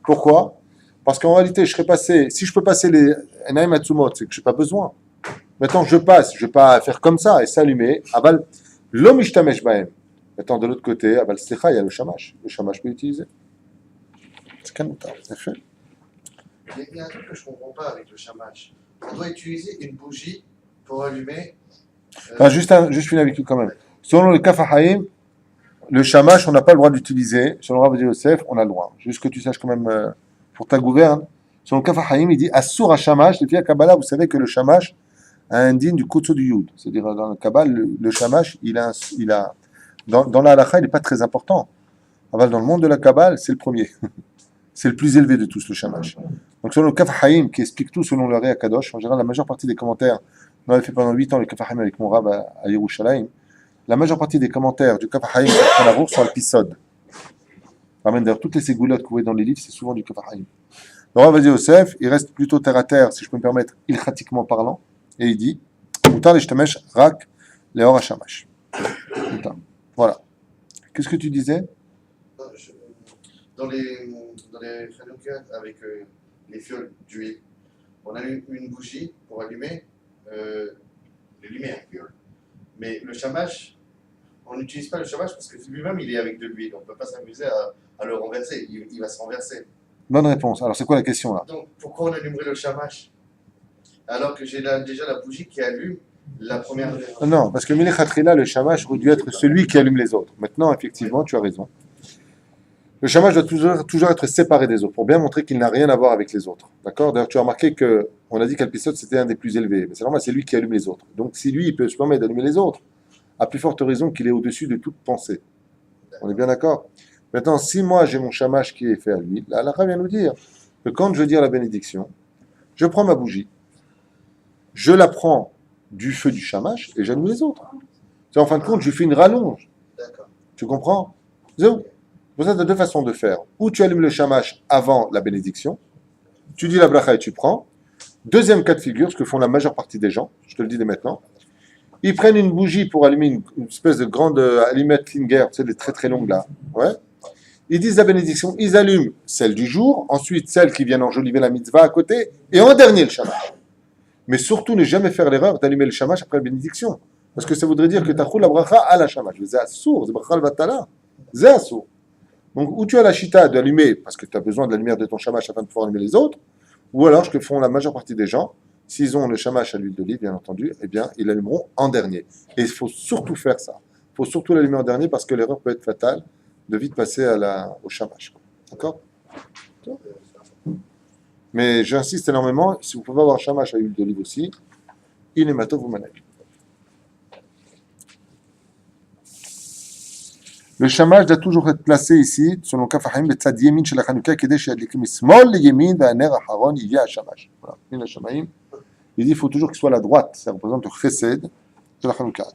Speaker 1: Pourquoi? Parce qu'en réalité, si je peux passer les Enaim Atsumot, c'est que je n'ai pas besoin. Maintenant, je passe, je ne vais pas faire comme ça et s'allumer. Aval, l'homme ishtamesh bahem. Maintenant, de l'autre côté, aval slicha, il y a le shamash. Le shamash peut utiliser. C'est qu'un moutar, c'est fait.
Speaker 5: Il y a un truc que je ne comprends pas avec le shamash. On doit utiliser une bougie pour allumer.
Speaker 1: Enfin, juste finir avec lui quand même. Selon le Kaf HaHaim, le shamash, on n'a pas le droit d'utiliser. Selon Rav Yosef, on a le droit. Juste que tu saches quand même, pour ta gouverne. Selon le Kaf HaHaim, il dit Assur ha-shamash. Depuis la Kabbalah, vous savez que le shamash a un digne du Kutsu du Yud. C'est-à-dire, dans le Kabbalah, le shamash, dans la halakha, il n'est pas très important. Dans le monde de la Kabbalah, c'est le premier. C'est le plus élevé de tous, le shamash. Donc, selon le Kaf HaHaim, qui explique tout selon le Ré Kadosh, en général, la majeure partie des commentaires, on avait fait pendant 8 ans le Kaf HaHaim avec mon Rav à Yerushalayim, la majeure partie des commentaires du Kaf HaHaim sont al Pisod. D'ailleurs, toutes les ségoulottes que vous voyez dans les livres, c'est souvent du Kaf HaHaim. Le Rav Yosef, il reste plutôt terre à terre, si je peux me permettre, ilchatiquement parlant, et il dit Mutar l'ishtamesh rak leor hashamash. Voilà. Qu'est-ce que tu disais?
Speaker 5: Dans les Hanouka avec les fioles d'huile, on a une bougie pour allumer les lumières fioles. Mais le shamash, on n'utilise pas le shamash parce que lui-même il est avec de l'huile. On ne peut pas s'amuser à le renverser. Il va se renverser.
Speaker 1: Bonne réponse. Alors c'est quoi la question là?
Speaker 5: Donc pourquoi on allumerait le shamash alors que j'ai déjà la bougie qui allume la première?
Speaker 1: Non, parce que Milechatchila, le shamash aurait dû être celui qui allume les autres. Maintenant, effectivement, tu as raison. Le shamash doit toujours être séparé des autres pour bien montrer qu'il n'a rien à voir avec les autres. D'accord? D'ailleurs, tu as remarqué qu'on a dit qu'Alpisod c'était un des plus élevés. Mais c'est normal, c'est lui qui allume les autres. Donc si lui, il peut se permettre d'allumer les autres, à plus forte raison qu'il est au-dessus de toute pensée. On est bien d'accord? Maintenant, si moi j'ai mon shamash qui est fait à l'huile, la halakha vient nous dire que quand je veux dire la bénédiction, je prends ma bougie, je la prends du feu du shamash et j'allume les autres. C'est en fin de compte, je fais une rallonge.
Speaker 5: D'accord.
Speaker 1: Tu comprends? Zéro. Vous avez deux façons de faire. Ou tu allumes le shamash avant la bénédiction, tu dis la bracha et tu prends. Deuxième cas de figure, ce que font la majeure partie des gens, je te le dis dès maintenant, ils prennent une bougie pour allumer une espèce de grande allumette finger, tu sais, des très très longues là. Ouais. Ils disent la bénédiction, ils allument celle du jour, ensuite celle qui vient enjoliver la mitzvah à côté, et en dernier le shamash. Mais surtout, ne jamais faire l'erreur d'allumer le shamash après la bénédiction. Parce que ça voudrait dire que tu as la bracha à la shamash. C'est assour, c'est bracha al-vatala. C'est assour. Donc, ou tu as la chita d'allumer, parce que tu as besoin de la lumière de ton shamash afin de pouvoir allumer les autres, ou alors, ce que font la majeure partie des gens, s'ils ont le shamash à l'huile d'olive, bien entendu, eh bien, ils l'allumeront en dernier. Et il faut surtout faire ça. Il faut surtout l'allumer en dernier parce que l'erreur peut être fatale de vite passer au shamash. D'accord? Mais j'insiste énormément, si vous pouvez avoir un shamash à l'huile d'olive aussi, il est mato vous manège. Le shamash doit toujours être placé ici, selon Kafahim, le tzad yemin shel Hanouka, kedesh yadlikim mismol le yemin, v'aner acharon, il y a un shamash. Voilà. Il dit qu'il faut toujours qu'il soit à la droite, ça représente le chesed de la Hanouka.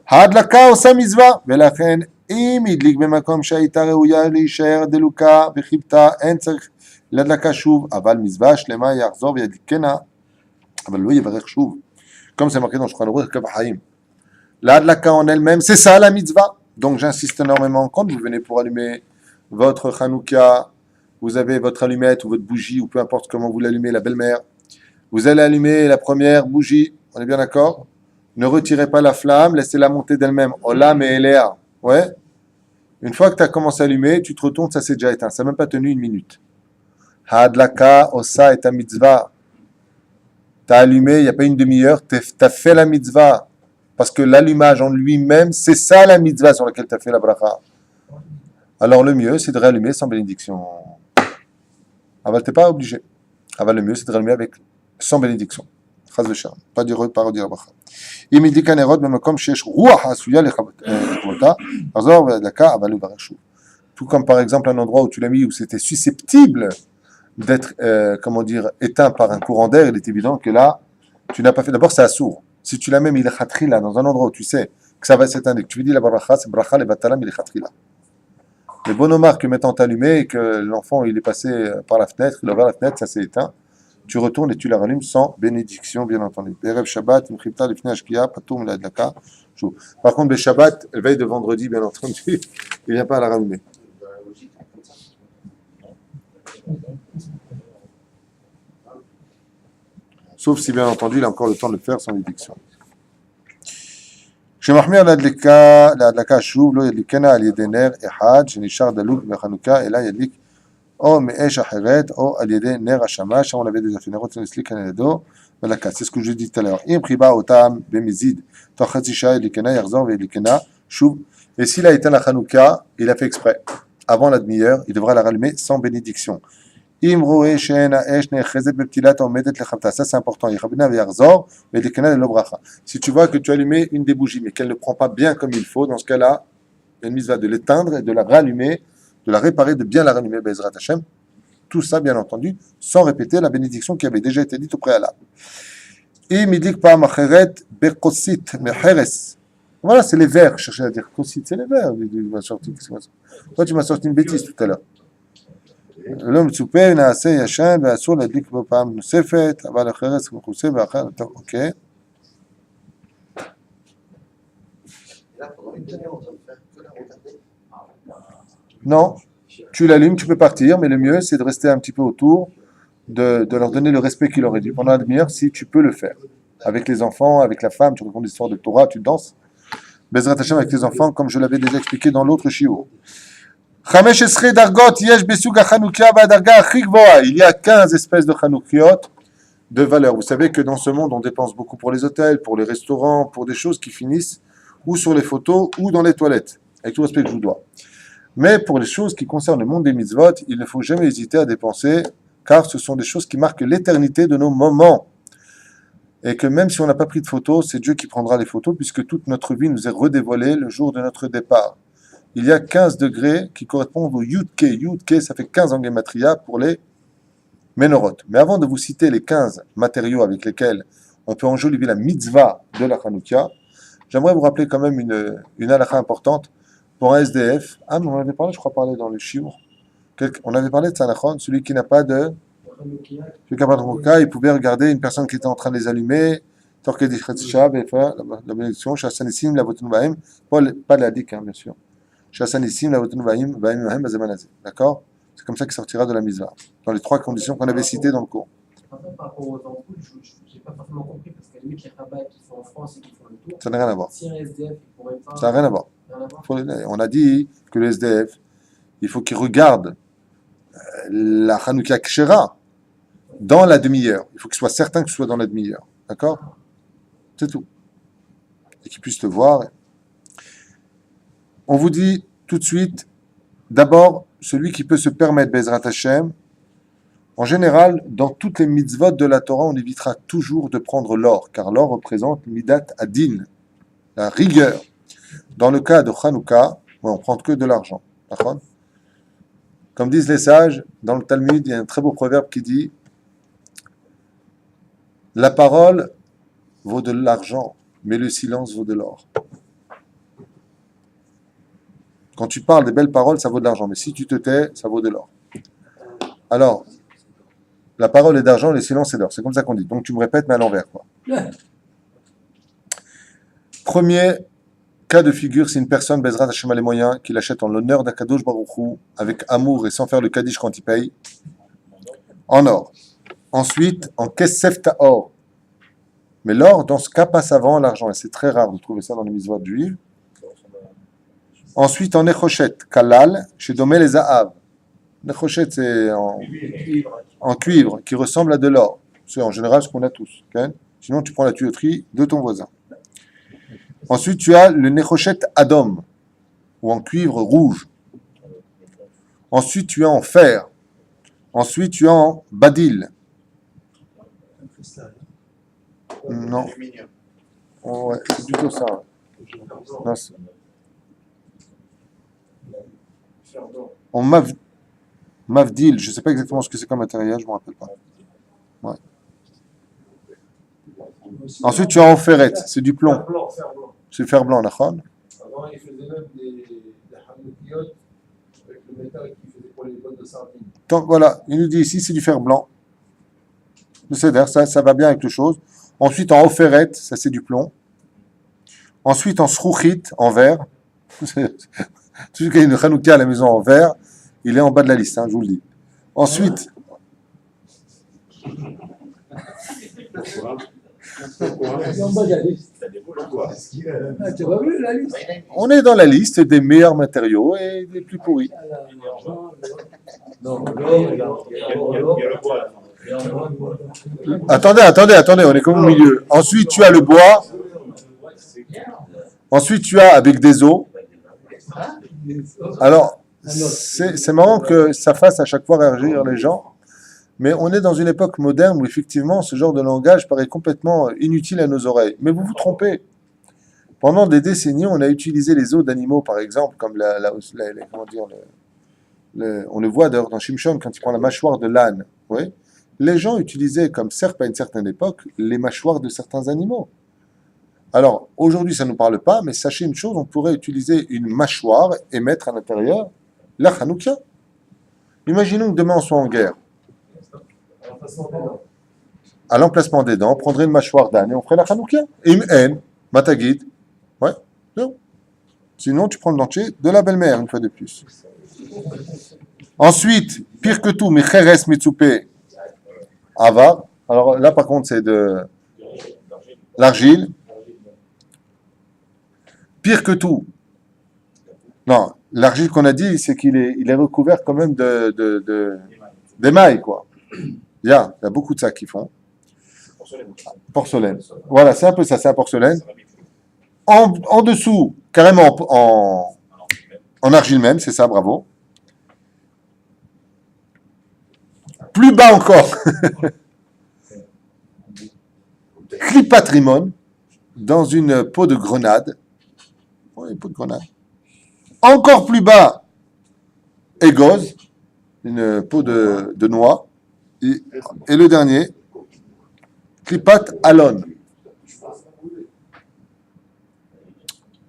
Speaker 1: ההדלקה עושה מצווה, ולכן אם הדליק במקום שהייתה ראויה להישאר דלוקה וחיבתה, אין צריך להדלקה שוב, אבל מצווה שלמה יחזור וידליקנה, אבל לא יברך שוב. Comme c'est marqué dans Shulchan Aruch, Kaf Haim. L'adlaka en elle-même, c'est ça la mitzvah. Donc j'insiste énormément, quand vous venez pour allumer votre Hanouka, vous avez votre allumette ou votre bougie, ou peu importe comment vous l'allumez, la belle-mère, vous allez allumer la première bougie, on est bien d'accord? Ne retirez pas la flamme, laissez-la monter d'elle-même. Olam et Eléa. Ouais. Une fois que tu as commencé à allumer, tu te retournes, ça s'est déjà éteint. Ça n'a même pas tenu une minute. Hadlaka, Osa et ta mitzvah. Tu as allumé, il n'y a pas une demi-heure, tu as fait la mitzvah. Parce que l'allumage en lui-même, c'est ça la mitzvah sur laquelle tu as fait la bracha. Alors le mieux, c'est de réallumer sans bénédiction. Aval, tu n'es pas obligé. Aval, le mieux, c'est de réallumer sans bénédiction. Chaz v'shalom. Pas redire la bracha. אם הדליק הנרות במקום שיש רוח עשויה לכבותה, לחזור והדלקה, אבל לברך שוב. Tout comme par exemple un endroit où tu l'as mis où c'était susceptible d'être, éteint par un courant d'air, il est évident que là, tu n'as pas fait. D'abord, c'est assourd. Si tu l'as même, il est khatrila, dans un endroit où tu sais que ça va s'éteindre, que tu lui dis la bracha, c'est bracha, le batalam, il est khatrila. Mais bon, Omar, que maintenant t'allumé et que l'enfant, il est passé par la fenêtre, il a ouvert la fenêtre, ça s'est éteint. Tu retournes et tu la rallumes sans bénédiction, bien entendu. Erev Shabbat, Mchipta, Lifnei Ashkia, Patoum, la Adlaka. Par contre, le Shabbat, veille de vendredi, bien entendu, il ne vient pas à la rallumer. Sauf si, bien entendu, il a encore le temps de le faire sans bénédiction. כשמחמיר להדלקה שוב, לא ידליקנה על ידי נר אחד שנשאר דלוק בחנוכה, אלא ידליק או מאש אחרת, או על ידי נר השמש, שם on avait déjà fait נרות נסליק על ידו, ולקה. C'est ce que je dis tout à l'heure. אם חיבה אותם במזיד, תוך חצי שעה ידליקנה, יחזור וידליקנה שוב. Et s'il a éteint la Hanouka, il a fait exprès. Avant la demi-heure, il devra la rallumer sans bénédiction. אם רואה שאין האש נאחזת בפתילת העומדת לכבתה, ça c'est important, יכבנה ויחזור, וידליקנה ללא ברכה. Si tu vois que tu as allumé une des bougies, mais qu'elle ne prend pas bien comme il faut, dans ce cas-là, il y a une mise de l'éteindre et de la rallumer, de la réparer, de bien la rallumer, Bezrat Hashem. Tout ça, bien entendu, sans répéter la bénédiction qui avait déjà été dite au préalable. Et midik pa macheret bekosit mecheres. Voilà, c'est les vers, je cherchais à dire kosit, c'est les vers. Toi, tu m'as sorti une bêtise tout à l'heure. לא מצופה, נעשה ישן ואסור להדליק בו פעם נוספת, אבל החרס מכוסה ואחר, טוב, אוקיי. Non, tu l'allumes, tu peux partir, mais le mieux c'est de rester un petit peu autour, de leur donner le respect qu'il aurait dû pendant la demi-heure si tu peux le faire. Avec les enfants, avec la femme, tu racontes des histoires de Torah, tu danses. Bezrat Hashem avec tes enfants, comme je l'avais déjà expliqué dans l'autre shiur. Il y a 15 espèces de Chanoukiot de valeur. Vous savez que dans ce monde, on dépense beaucoup pour les hôtels, pour les restaurants, pour des choses qui finissent ou sur les photos ou dans les toilettes, avec tout le respect que je vous dois. Mais pour les choses qui concernent le monde des mitzvot, il ne faut jamais hésiter à dépenser, car ce sont des choses qui marquent l'éternité de nos moments. Et que même si on n'a pas pris de photos, c'est Dieu qui prendra les photos, puisque toute notre vie nous est redévoilée le jour de notre départ. Il y a 15 degrés qui correspondent au Yudke. Yudke, ça fait 15 en Gematria pour les Ménorot. Mais avant de vous citer les 15 matériaux avec lesquels on peut enjoliver la mitzvah de la Hanouka, j'aimerais vous rappeler quand même une halakha importante pour un SDF. Ah, mais on avait parlé, je crois, dans le shiur. On avait parlé de Sanachon, celui qui n'a pas de Hanouka, il pouvait regarder une personne qui était en train de les allumer, Torke di Chatzishab, et faire la bénédiction, Shassanissim, la Votun Baim, pas la dik, bien sûr. D'accord? C'est comme ça qu'il sortira de la mitzvah. Dans les 3 conditions qu'on avait citées dans le cours.
Speaker 8: Par rapport aux ampoules, je n'ai pas forcément compris parce qu'à la limite, les rabbats qui sont en France et qui font le tour.
Speaker 1: Ça n'a rien à voir.
Speaker 8: Si un SDF, il pourrait pas.
Speaker 1: Ça n'a rien à voir. On a dit que le SDF, il faut qu'il regarde la Hanouka Kshera dans la demi-heure. Il faut qu'il soit certain que ce soit dans la demi-heure. D'accord? C'est tout. Et qu'il puisse le voir. On vous dit tout de suite, d'abord, celui qui peut se permettre Bezrat Hashem, en général, dans toutes les mitzvot de la Torah, on évitera toujours de prendre l'or, car l'or représente Midat Adin, la rigueur. Dans le cas de Hanouka, on ne prend que de l'argent. D'accord? Comme disent les sages, dans le Talmud, il y a un très beau proverbe qui dit « La parole vaut de l'argent, mais le silence vaut de l'or. » Quand tu parles des belles paroles, ça vaut de l'argent, mais si tu te tais, ça vaut de l'or. Alors, la parole est d'argent, le silence est d'or. C'est comme ça qu'on dit. Donc tu me répètes, mais à l'envers, quoi. Premier cas de figure, c'est une personne, Bezrat Hashem a les moyens, qui l'achète en l'honneur d'Akadosh Baruch Hu, avec amour et sans faire le Kaddish quand il paye, en or. Ensuite, en Kesef Ta'or. Mais l'or, dans ce cas, passe avant l'argent, et c'est très rare de trouver ça dans les mitzvot juives. Ensuite, en Nechoshet, Kalal, chez Domé les Za'av. Nechoshet, c'est en cuivre, qui ressemble à de l'or. C'est en général ce qu'on a tous. Okay? Sinon, tu prends la tuyauterie de ton voisin. Ensuite, tu as le Nechoshet Adom, ou en cuivre rouge. Ensuite, tu as en fer. Ensuite, tu as en Badil. Non.
Speaker 5: Aluminium.
Speaker 1: Oh, ouais, c'est plutôt ça. Non, en Mavdil, je ne sais pas exactement ce que c'est comme matériel, je ne me rappelle pas. Ouais. Ensuite, tu as en ferrette, c'est du plomb. C'est le fer blanc, d'accord?
Speaker 6: Avant, ils faisaient même des hanoukiyot avec le métal qu'ils faisaient pour les bottes de sardines.
Speaker 1: Donc voilà, il nous dit ici, c'est du fer blanc. Le cédère, ça va bien avec les choses. Ensuite, en ferrette, ça c'est du plomb. Ensuite, en srouchit, en verre. Celui qui a une Hanouka à la maison en verre, il est en bas de la liste, hein, je vous le dis. Ensuite, on est dans la liste des meilleurs matériaux et des plus pourris. Attendez, on est comme au milieu. Ensuite, tu as le bois. Ensuite, tu as avec des os. Alors, c'est marrant que ça fasse à chaque fois réagir les gens, mais on est dans une époque moderne où effectivement ce genre de langage paraît complètement inutile à nos oreilles. Mais vous vous trompez. Pendant des décennies, on a utilisé les os d'animaux, par exemple, comme comment dire, on le voit d'ailleurs dans Shimshon quand il prend la mâchoire de l'âne. Oui. Les gens utilisaient comme serpe à une certaine époque les mâchoires de certains animaux. Alors, aujourd'hui, ça ne nous parle pas, mais sachez une chose, on pourrait utiliser une mâchoire et mettre à l'intérieur la Hanouka. Imaginons que demain on soit en guerre. À l'emplacement des dents, on prendrait une mâchoire d'âne et on ferait la Hanouka. Im en, matagid. Ouais, non. Sinon, tu prends le dentier de la belle-mère, une fois de plus. Ensuite, pire que tout, Mecheres Mitsupe Ava. Alors là, par contre, c'est de l'argile. Pire que tout. Non, l'argile qu'on a dit, c'est qu'il est recouvert quand même d'émail, quoi. Il y a beaucoup de ça qui font. Porcelaine. Voilà, c'est un peu ça, c'est un porcelaine. En dessous, carrément en argile même, c'est ça, bravo. Plus bas encore. Clipat rimon, dans une peau de grenade. Oui, peau de grenade. Encore plus bas, égoz, une peau de noix. Et le dernier, Klipat Alon.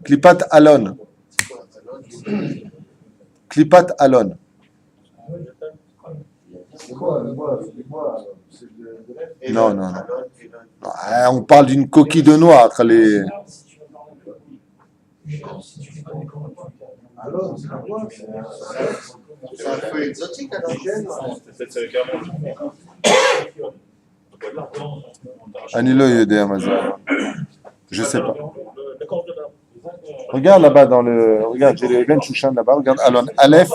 Speaker 1: Klipat Alon. Klipat Alon. Non. On parle d'une coquille de noix.
Speaker 5: C'est un feu exotique alors.
Speaker 1: Anilo Yodé Amazon. Je sais pas. Regarde là-bas dans le. Regarde, j'ai les Ben Shushan là-bas. Regarde Alon. Aleph.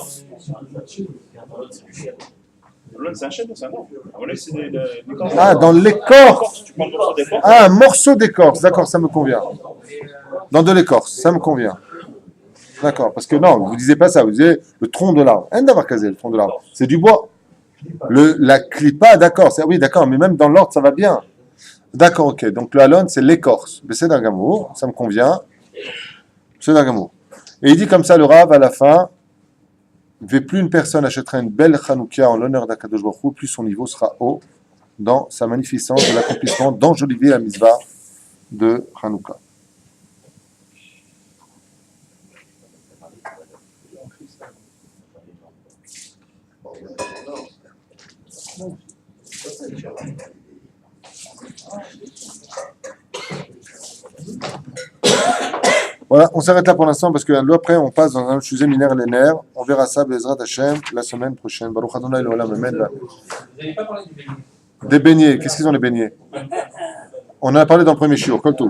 Speaker 9: c'est un chef, c'est un nom. À mon avis, c'est l'écorce.
Speaker 1: Ah, dans l'écorce.
Speaker 9: Tu prends le morceau d'écorce.
Speaker 1: Ah, un morceau d'écorce. D'accord, ça me convient. Dans de l'écorce, ça me convient. D'accord, parce que non, vous ne disiez pas ça, vous disiez le tronc de l'arbre. Un d'avoir casé le tronc de l'arbre. C'est du bois. La clipa, d'accord, oui, d'accord, mais même dans l'ordre, ça va bien. D'accord, ok. Donc le halon, c'est l'écorce. Mais c'est d'un gamour, ça me convient. C'est d'un gamour. Et il dit comme ça, le Rav, à la fin, plus une personne achètera une belle Hanoukia en l'honneur d'Akadosh Baruch Hu, plus son niveau sera haut dans sa magnificence de l'accomplissement d'enjoliver la mitzvah de Hanouka. Voilà, on s'arrête là pour l'instant parce que après on passe dans un sujet mineur les nerfs. On verra ça, Bezrat Hashem, la semaine prochaine. Baruch Adonai L'Olam Amen.
Speaker 8: Vous n'avez pas parlé du beignets.
Speaker 1: Des beignets, qu'est-ce qu'ils ont les beignets? On en a parlé dans le premier shiur, comme tout.